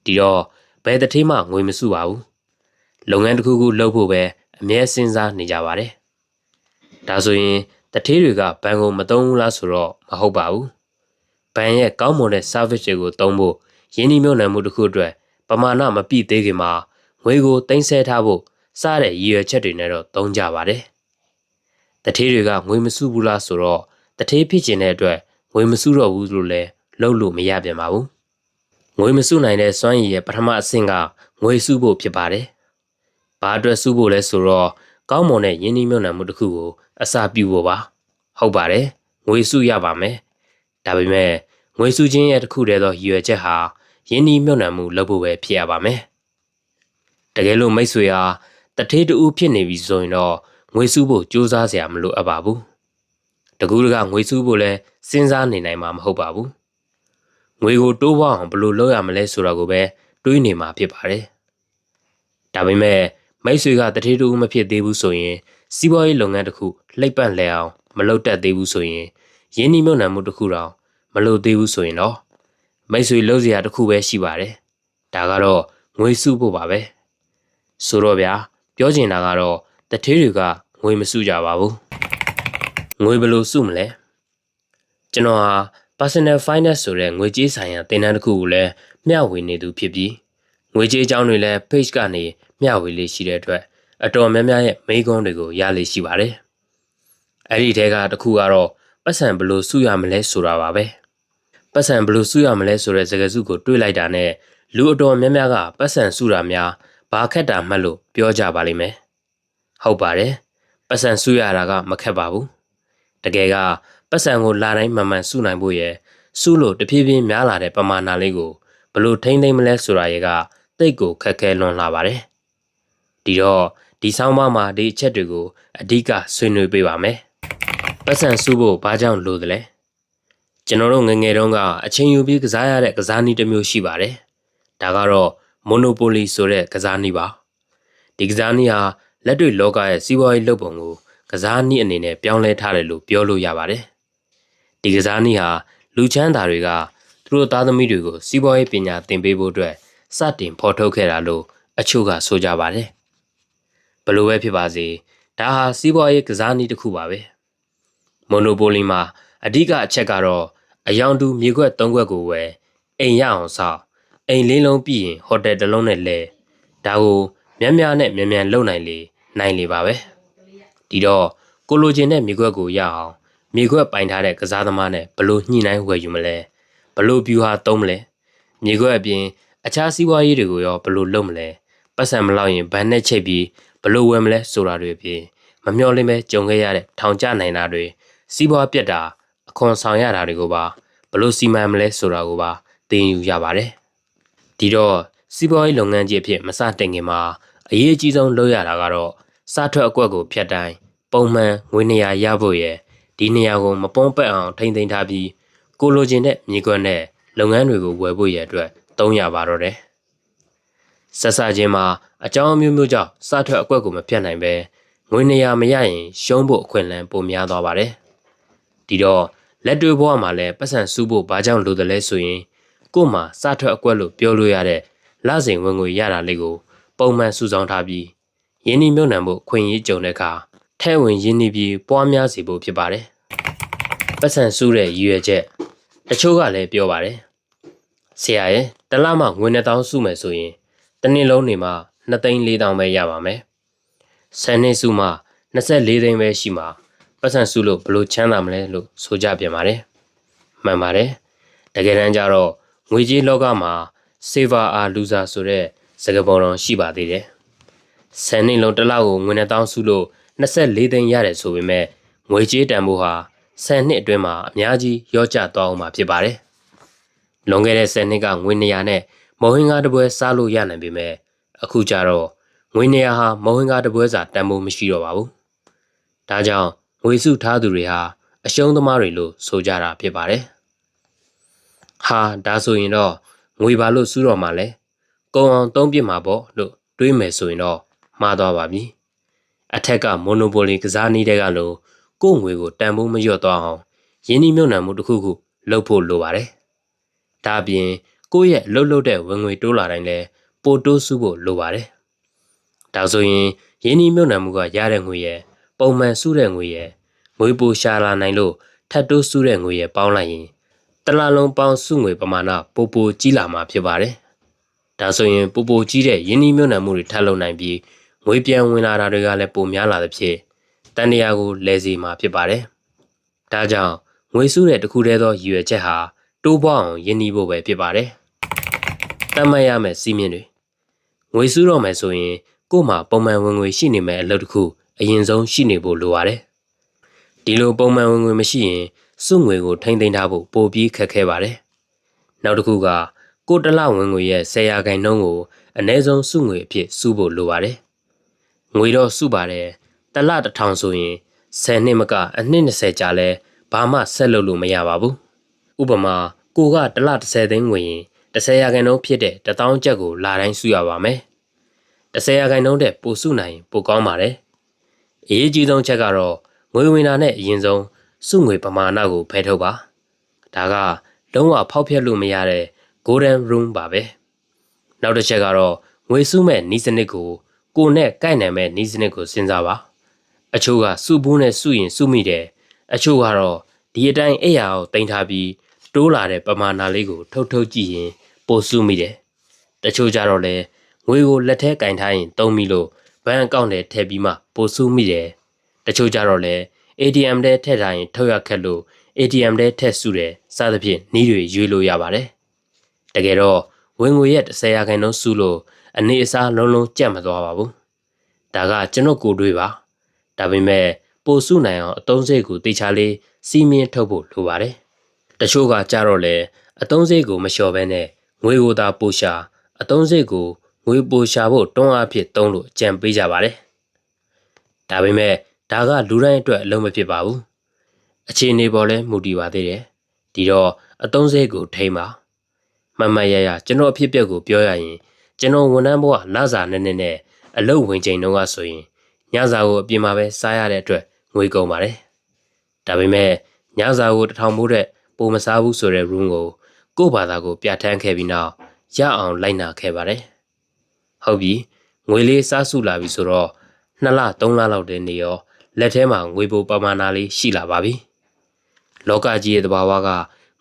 ဒီတော့ဘယ်တစ်ထည်မှငွေမစုပါဘူးလုပ်ငန်းတစ်ခုခုလုပ်ဖို့ပဲအမြဲစဉ်းစားနေကြပါတယ်ဒါဆိုရင်တထေးတွေကဘဏ်ကိုမသုံးဘူးလားဆိုတော့မဟုတ်ပါဘူးဘဏ်ရဲ့ကောင်းမွန်တဲ့ service တွေကိုသုံးဖို့ယင်းနှိမ့်မြုပ်နှံမှုတစ်ခုအတွက်ပမာဏမပြည့်သေးခင်မှာငွေကိုတင်ဆက်ထားဖို့စတဲ့ရည်ရွယ်ချက်တွေနဲ့တော့သုံးကြပါတယ်တထေးတွေကငွေမစုဘူးလားဆိုတော့တထေးဖြစ်ခြင်းတဲ့အတွက်ငွေမစုတော့ဘူးလို့လည်းလုပ်လို့မရပြန်ပါဘူးငွေမစုနိုင်တဲ့စွမ်းရည်ရဲ့ပထမအဆင့်ကငွေစုဖို့ဖြစ်ပါတယ်ဘာအတွက်စုဖို့လဲဆိုတော့ကောင်းမွန်တဲ့ယင်းနှိမ့်မြုပ်နှံမှုတစ်ခုကိုအစာပြုဖို့ပါဟု ဟုတ်ပါတယ်ငွေစုရပါမယ်ဒါပေမဲ့ငွေစုချင်းရဲ့တစ်ခုတည်းသောရည်ရွယ်ချက်ဟာယင်းဒီမြုပ်နှံမှုလုပ်ဖို့ပဲဖြစ်ရပါမယ်တကယ်လို့မိတ်ဆွေဟာတထေးတူဖြစ်နေပြီဆိုရင်တော့ငွေစုဖို့ကြိုးစားစရာမလိုအပ်ပါဘူးတကူးတကငွေစုဖို့လည်းစဉ်းစားနေနိုင်မှာမဟုတ်ပါဘူးငွေကိုတိုးပွားအောင်ဘယ်လိုလုပ်ရမလဲဆိုတာကိုပဲတွေးနေမှာဖြစ်ပါတယ်ဒါပေမဲ့မိတ်ဆွေကတထေးတူမဖြစ်သေးဘူးဆိုရင်စီးပွားရေးလုပ်ငန်းတစ်ခုလှိပ်ပန့်လဲအောင်မလုပ်တတ်သေးဘူးဆိုရင်ရင်းနှီးမြှုပ်နှံမှုတစ်ခုတောင်မလုပ်သေးဘူးဆိုရင်တော့မိတ်ဆွေလုပ်စရာတစ်ခုပဲရှိပါတယ်ဒါကတော့ငွေစုဖို့ပါပဲဆိုတော့ဗျာပြောချင်တာကတော့တထေးတွေကငွေမစုကြပါဘူးငွေဘယ်လိုစုမလဲကျွန်တော်ဟာ personal finance ဆိုတဲ့ငွေကြေးဆိုင်ရာသင်တန်းတစ်ခုကိုလည်းမျှဝေနေသူဖြစ်ပြီးငွေကြေးအကြောင်းတွေလည်း page ကနေမျှဝေလေးရှိတဲ့အတွက်အတော်များများရဲ့မေးခွန်းတွေကိုရလေးရှိပါတယ်အဲ့ဒီထဲကတစ်ခုကတော့ပတ်စံဘယ်လိုစုရမလဲဆိုတာပါပဲပတ်စံဘယ်လိုစုရမလဲဆိုတဲ့စကားစုကိုတွေးလိုက်တာနဲ့လူအတော်များများကပတ်စံစုတာများဘာခက်တာမှတ်လို့ပြောကြပါလိမ့်မယ်ဟုတ်ပါတယ်ပတ်စံစုရတာကမခက်ပါဘူးတကယ်ကပတ်စံကိုလာတိုင်းမှန်မှန်စုနိုင်ဖို့ရယ်စုလို့တဖြည်းဖြည်းများလာတဲ့ပမာဏလေးကိုဘလို့ထိမ့်သိမ့်မလဲဆိုတာရဲ့ကတိတ်ကိုခက်ခဲလွန်လာပါတယ်ဒီတော့ဒီဆောင်းပါးမှာဒီအချက်တွေကိုအဓိကဆွေးနွေးပေးပါမယ်ပတ်စံစုဖို့ဘာကြောင့်လိုသလဲကျွန်တော်တို့ငယ်ငယ်တုန်းကအချိန်ယူပြီးကစားရတဲ့ကစားနည်းတစ်မျိုးရှိပါတယ်ဒါကတော့ Monopoly ဆိုတဲ့ကစားနည်းပါဒီကစားနည်းဟာလက်တွေ့လောကရဲ့စီးပွားရေးလုပ်ပုံကိုကစားနည်းအနေနဲ့ပြောင်းလဲထားတယ်လို့ပြောလို့ရပါတယ်ဒီကစားနည်းဟာလူချမ်းသာတွေကသူတို့သားသမီးတွေကိုစီးပွားရေးပညာသင်ပေးဖို့အတွက်စတင်ဖော်ထုတ်ခဲ့တာလို့အချို့ကဆိုကြပါတယ်ဘလို့ပဲဖြစ်ပါစေဒါဟာစီးပွားရေးကစားနည်းတစ်ခုပါပဲ Monopoly မှာအဓိကအချက်ကတော့အယောင်တူမြေခွက်၃ခွက်ကိုဝယ်အိမ်ရအောင်ဆောက်အိမ်လေးလုံးပြီးရင်ဟိုတယ်တစ်လုံးနဲ့လဲဒါကိုများများနဲ့မြန်မြန်လုပ်နိုင်လေပါပဲဒီတော့ကိုလိုချင်တဲ့မြေခွက်ကိုရအောင်မြေခွက်ပိုင်ထားတဲ့ကစားသမားနဲ့ဘလို့ညှိနှိုင်းဝယ်ယူမလဲဘလို့ဗျူဟာသုံးမလဲမြေခွက်အပြင်အခြားစီးပွားရေးတွေကိုရောဘလို့လုပ်မလဲပတ်စံမလောက်ရင်ဘဏ်နဲ့ချိတ်ပြီးဘလို့ဝယ်မလဲဆိုတာတွေအပြင်မမျှော်လင့်ပဲကြုံခဲ့ရတဲ့ထောင်ကျနိုင်တာတွေစီးပွားပြက်တာအခွန်ဆောင်ရတာတွေကိုပါဘလို့စီမံမလဲဆိုတာကိုပါသင်ယူရပါတယ်ဒီတော့စီးပွားရေးလုပ်ငန်းကြီးအဖြစ်မစတင်ခင်မှာအရေးအကြီးဆုံးလုပ်ရတာကတော့စားထွက်အကွက်ကိုဖြတ်တိုင်းပုံမှန်ငွေနေရာရဖို့ရယ်ဒီနေရာကိုမပွန်းပက်အောင်ထိမ့်သိမ်းထားပြီးကိုလိုချင်တဲ့မြေကွက်နဲ့လုပ်ငန်းတွေကိုဝယ်ဖို့ရတဲ့အတွက်သုံးရပါတော့တယ်ဆက်စချင်းမှာအကြောင်းမျိုးမျိုးကြောင့်စားထွက်အကွက်ကိုမဖြတ်နိုင်ပဲငွေနေရာမရရင်ရှုံးဖို့အခွင့်အလမ်းပိုများသွားပါတယ်ဒီတော့လက်တွေ့ဘဝမှာလည်းပတ်စံစုဖို့ဘာကြောင့်လိုတယ်လဲဆိုရင်ကို့မှာစားထွက်အကွက်လို့ပြောလို့ရတဲ့လစဉ်ဝင်ငွေရတာလေးကိုပုံမှန်စုဆောင်းထားပြီးရင်းနှီးမြှုပ်နှံဖို့ခွင့်ရကြုံတဲ့အခါထဲဝင်ရင်းနှီးပြီးပွားများစေဖို့ဖြစ်ပါတယ်ပတ်စံစုတဲ့ရည်ရွယ်ချက်တချို့ကလည်းပြောပါတယ်ဆရာရဲ့တလမှငွေ2000စုမယ်ဆိုရင်တစ်နှစ်လုံးနေမှာ2,400,000ပဲရပါမယ်10နှစ်စုမှ24သိန်းပဲရှိမှာပတ်စံစုလို့ဘလို့ချမ်းသာမလဲလို့ဆိုကြပြန်ပါတယ်မှန်ပါတယ်တကယ်တမ်းကျတော့ငွေကြေးလောကမှာ saver are loser ဆိုတဲ့စကားပုံတော်ရှိပါသေးတယ်10နှစ်လုံးတစ်လကိုငွေ2000စုလို့24သိန်းရတယ်ဆိုပေမဲ့ငွေကြေးတန်ဖိုးဟာ10နှစ်အတွင်းမှာအများကြီးရောကျသွားအောင်မှာဖြစ်ပါတယ်လွန်ခဲ့တဲ့10နှစ်ကငွေ200နဲ့မုံဟင်းကားတစ်ပွဲစားလို့ရနိုင်ပေမဲ့အခုကျတော့ငွေ200ဟာမုံဟင်းကားတစ်ပွဲစာတန်ဖိုးမရှိတော့ပါဘူးဒါကြောင့်ငွေစုထားသူတွေဟာအရှုံးသမားတွေလို့ဆိုကြတာဖြစ်ပါတယ်ဟာဒါဆိုရင်တော့ငွေပါလို့စုတော့မှလဲကုန်အောင်သုံးပြမှာပေါ့လို့တွေးမယ်ဆိုရင်တော့မှားသွားပါပြီအထက်က Monopoly ကစားနည်းတွေကလို့ကို့ငွေကိုတန်ဖိုးမလျော့သွားအောင်ရင်းနှီးမြှုပ်နှံမှုတစ်ခုခုလုပ်ဖို့လိုပါတယ်ဒါအပြင်ကိုယ့်ရဲ့လှုပ်တဲ့ဝင်ငွေတိုးလာတိုင်းလဲပိုတိုးစုဖို့လိုပါတယ်ဒါဆိုရင်ရင်းနှီးမြှုပ်နှံမှုကရတဲ့ငွေရဲ့ပုံမှန်စုတဲ့ငွေရဲ့ငွေပိုရှာလာနိုင်လို့ထပ်တိုးစုတဲ့ငွေရဲ့ပေါင်းလိုက်ရင်တစ်လလုံးပေါင်းစုငွေပမာဏပိုကြီးလာမှာဖြစ်ပါတယ်ဒါဆိုရင်ပိုကြီးတဲ့ရင်းနှီးမြှုပ်နှံမှုတွေထပ်လုပ်နိုင်ပြီးငွေပြန်ဝင်လာတာတွေကလည်းပိုများလာသဖြင့်တန်တရားကိုလဲစီမှာဖြစ်ပါတယ်ဒါကြောင့်ငွေစုတဲ့တစ်ခုတည်းသောရည်ရွယ်ချက်ဟာတိုးပွားအောင်ရင်းနှီးဖို့ပဲဖြစ်ပါတယ်တတ်မှတ်ရမယ့်စီးမြင်တွေငွေစုတော့မယ်ဆိုရင်ကို့မှာပုံမှန်ဝင်ငွေရှိနေမယ့်အလုပ်တစ်ခုအရင်ဆုံးရှိနေဖို့လိုပါတယ် ဒီလိုပုံမှန်ဝင်ငွေမရှိရင်စုငွေကိုထိန်းသိမ်းထားဖို့ပိုပြီးခက်ခဲပါတယ်။နောက်တစ်ခုကကိုတလဝင်ငွေရဲ့10ရာခိုင်နှုန်းကိုအနည်းဆုံးစုငွေအဖြစ်စုဖို့လိုပါတယ်။ငွေတော့စုပါတယ်တလ1000ဆိုရင်10နှစ်မကအနှစ်20ကြာလဲဘာမှဆက်လုပ်လို့မရပါဘူး။ဥပမာကိုကတလ30သိန်းငွေရင်10ရာခိုင်နှုန်းဖြစ်တဲ့1000ကျပ်ကိုလာတိုင်းစုရပါမယ်။10ရာခိုင်နှုန်းတဲ့ပိုစုနိုင်ပိုကောင်းပါတယ်။အရေးကြီးဆုံးချက်ကတော့ငွေဝင်တာနဲ့အရင်ဆုံးစုငွေပမာဏကိုဖယ်ထုတ်ပါ။ဒါကလုံးဝဖောက်ဖျက်လို့မရတဲ့ golden rule ပါပဲ။နောက်တစ်ချက်ကတော့ငွေစုမဲ့နီးစနစ်ကိုနဲ့ကိုက်နိုင်မဲ့နီးစနစ်ကိုစဉ်းစားပါ။အချို့ကစုဘူးနဲ့စုရင်စုမိတယ်။အချို့ကတော့ဒီအတိုင်းအိယာကိုတင်ထားပြီးတိုးလာတဲ့ပမာဏလေးကိုထုတ်ကြည့်ရင်ပိုစုမိတယ်။တချို့ကြတော့လေငွေကိုလက်ထဲကင်ထားရင်သုံးမိလို့ဘဏ်အကောင့်ထဲထည့်ပြီးမှပိုစုမိတယ်။တချို့ကြတော့လေ ATM ထဲထည့်ထားရင်ထုတ်ရခက်လို့ ATM ထဲထည့်စုတယ်စသဖြင့်နည်းတွေရွေးလို့ရပါတယ်။တကယ်တော့ဝင်ငွေရဲ့10ရာခိုင်နှုန်းစုလို့အနေအစားလုံးကြက်မသွားပါဘူး။ဒါကကျွန်တော်ကိုယ်တွေးပါ။ဒါပေမဲ့ပိုစုနိုင်အောင်အသုံးစရိတ်ကိုတေချာလေးစီးမြင်ထုတ်ဖို့လိုပါတယ်။တချို့ကကြတော့လေအသုံးစရိတ်ကိုမလျှော်ဘဲနဲ့ငွေကိုသာပိုရှာအသုံးစရိတ်ကိုငွေပိုရှာဖို့တွန်းအားဖြစ်သုံးလို့ကြံပေးကြပါတယ်။ဒါပေမဲ့ဒါကလူတိုင်းအတွက်အလုံးမဖြစ်ပါဘူး။အခြေအနေပေါ်လဲမူတည်ပါသေးတယ်။ဒီတော့အသုံးစရိတ်ကိုထိန်းပါ။မှန်ရကျွန်တော်အဖြစ်အပျက်ကိုပြောရရင်ကျွန်တော်ဝန်ထမ်းဘဝလစာနဲ့အလုပ်ဝင်ချိန်တုန်းကဆိုရင်ညစာကိုအပြင်မှာပဲစားရတဲ့အတွက်ငွေကုန်ပါတယ်။ဒါပေမဲ့ညစာကို1000မိုးတဲ့ပိုမစားဘူးဆိုတဲ့ room ကိုဘာသာကိုပြဋ္ဌာန်းခဲ့ပြီးနောက်ရအောင်လိုက်နာခဲ့ပါတယ်။ဟုတ်ပြီငွေလေးစားစုလာပြီဆိုတော့2လ3လလောက်တည်းနေရောလက်ထဲမှာငွေပိုပမာဏလေးရှိလာပါပြီ။လောကကြီးရဲ့သဘာဝက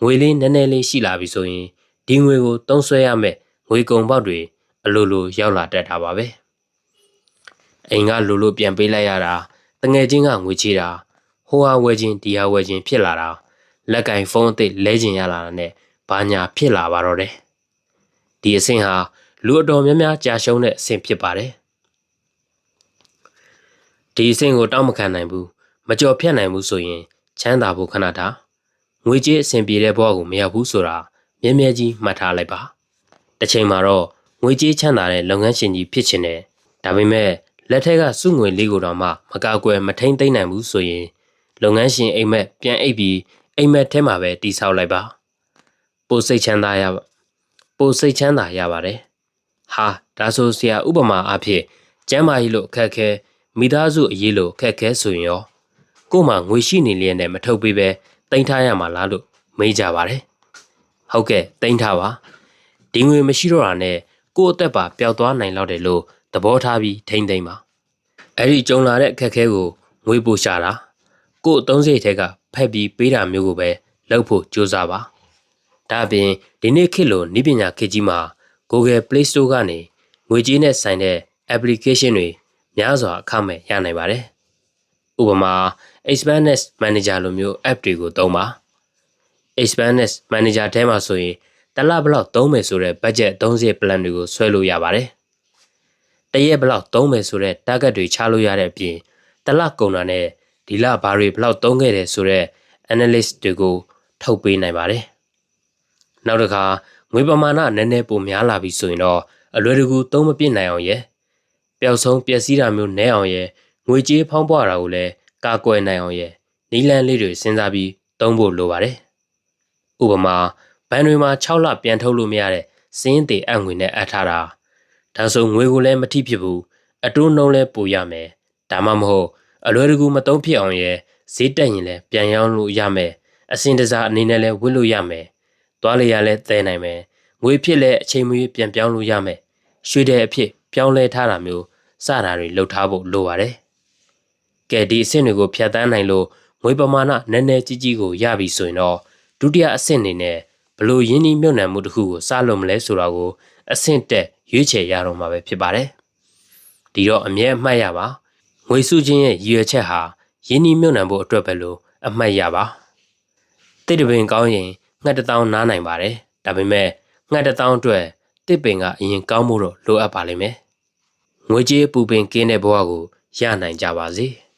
ငွေလေးနည်းနည်းလေးရှိလာပြီဆိုရင်ဒီငွေကိုသုံးစွဲရမယ်ငွေကုန်ပေါက်တွေအလိုရောက်လာတတ်တာပါပဲ။အိမ်ကလိုပြန်ပေးလိုက်ရတာတငယ်ချင်းကငွေချေတာဟိုဟာဝယ်ခြင်းဒီဟာဝယ်ခြင်းဖြစ်လာတာလက်ကင်ဖုန်းအသစ်လဲခြင်းရလာတာနဲ့ဘာညာဖြစ်လာပါတော့တယ်။ဒီအဆင့်ဟာလူအတော်များများကြာရှုံးတဲ့အဆင့်ဖြစ်ပါတယ်။ဒီအဆင့်ကိုတောင်းမခံနိုင်ဘူးမကြော်ဖြတ်နိုင်ဘူးဆိုရင်ချမ်းသာဖို့ခဏထားငွေကြေးအဆင်ပြေတဲ့ဘဝကိုမရောက်ဘူးဆိုတာမြဲကြီးမှတ်ထားလိုက်ပါတစ်ချိန်မှာတော့ငွေကြေးချမ်းသာတဲ့လုပ်ငန်းရှင်ကြီးဖြစ်ချင်တယ်ဒါပေမဲ့လက်ထက်ကစုငွေလေးကိုတော့မှမကာကွယ်မထိန်သိမ့်နိုင်ဘူးဆိုရင်လုပ်ငန်းရှင်အိမ်မက်ပြန်အိပ်ပြီးအိမ်မက်ထဲမှာပဲတီးဆောက်လိုက်ပါပိုစိတ်ချမ်းသာရပါတယ်ဟာဒါဆိုဆရာဥပမာအဖြစ်ကျမ်းမာရေးလို့အခက်ခဲမိသားစုအရေးလို့အခက်ခဲဆိုရင်ရောကို့မှာငွေရှိနေလျက်နဲ့မထုတ်ပေးပဲတင်ထားရမှာလားလို့မေးကြပါတယ်ဟုတ်ကဲ့တင်ထားပါဒီငွေမရှိတော့တာနဲ့ကို့အသက်ပါပျောက်သွားနိုင်လောက်တယ်လို့သဘောထားပြီးထိမ့်သိမ့်ပါအဲ့ဒီကြုံလာတဲ့အခက်ခဲကိုငွေပို့ရှာတာကို့အသုံးစရိတ်ထဲကဖက်ပြီးပေးတာမျိုးကိုပဲလုပ်ဖို့ကြိုးစားပါဒါအပြင်ဒီနေ့ခေတ်လိုနည်းပညာခေတ်ကြီးမှာ Google Play Store ကနေငွေကြေးနဲ့ဆိုင်တဲ့ application တွေများစွာအခမဲ့ရနိုင်ပါတယ်ဥပမာ Expanse Manager လိုမျိုး app တွေကိုသုံးပါ Expanse Manager ထဲမှာဆိုရင်တစ်လဘလောက်သုံးမယ်ဆိုတဲ့ budget သုံးစရိတ် plan တွေကိုဆွဲလို့ရပါတယ်တရက်ဘလောက်သုံးမယ်ဆိုတဲ့ target တွေချလို့ရတဲ့အပြင်တစ်လကုန်တာနဲ့ဒီလဘာတွေဘလောက်သုံးခဲ့တယ်ဆိုတဲ့ analyst တွေကိုထုတ်ပေးနိုင်ပါတယ်နောက်တစ်ခါငွေပမာဏနည်းနည်းပိုများလာပြီဆိုရင်တော့အလွယ်တကူသုံးမပြည့်နိုင်အောင်ရယ်ပျောက်ဆုံးပျက်စီးတာမျိုးနည်းအောင်ရယ်ငွေကြေးဖောင်းပွားတာကိုလည်းကာကွယ်နိုင်အောင်ရယ်နီလန်းလေးတွေစဉ်းစားပြီးသုံးဖို့လိုပါတယ်ဥပမာဘဏ်တွေမှာ6လပြန်ထုတ်လို့မရတဲ့စင်းသေးအငွေနဲ့အပ်ထားတာဒါဆိုငွေကိုလည်းမထိဖြစ်ဘူးအတိုးနှုန်းလည်းပိုရမယ်ဒါမှမဟုတ်အလွယ်တကူမသုံးဖြစ်အောင်ရယ်ဈေးတက်ရင်လည်းပြန်ရောင်းလို့ရမယ်အစင်တစားအနေနဲ့လည်းဝစ်လို့ရမယ်သွားလေရလည်းသဲနိုင်မယ်ငွေဖြစ်လည်းအချိန်မရွေးပြန်ပြောင်းလို့ရမယ်ရွှေတဲ့အဖြစ်ပြောင်းလဲထားတာမျိုးစတာတွေလုပ်ထားဖို့လိုပါတယ်ကဲဒီအဆင့်တွေကိုဖြတ်တန်းနိုင်လို့ငွေပမာဏနည်းနည်းကြီးကိုရပြီဆိုရင်တော့ဒုတိယအဆင့်အနေနဲ့ဘလို့ရင်းနှီးမြှုပ်နှံမှုတစ်ခုကိုစလုပ်မလဲဆိုတာကိုအဆင့်တက်ရွေးချယ်ရတော့မှာပဲဖြစ်ပါတယ်ဒီတော့အမြဲအမှတ်ရပါငွေစုခြင်းရဲ့ရည်ရွယ်ချက်ဟာရင်းနှီးမြှုပ်နှံဖို့အတွက်ပဲလို့အမှတ်ရပါတိတ်တပင်ကောင်းရင်ငှက်1000နားနိုင်ပါတယ်ဒါပေမဲ့ငှက်1000အတွက်တစ်ပင်ကအရင်ကောင်းမှုတော့လိုအပ်ပါလိမ့်မယ်ငွေကြေးပူပင်ကင်းတဲ့ဘဝကိုရနိုင်ကြပါစေ။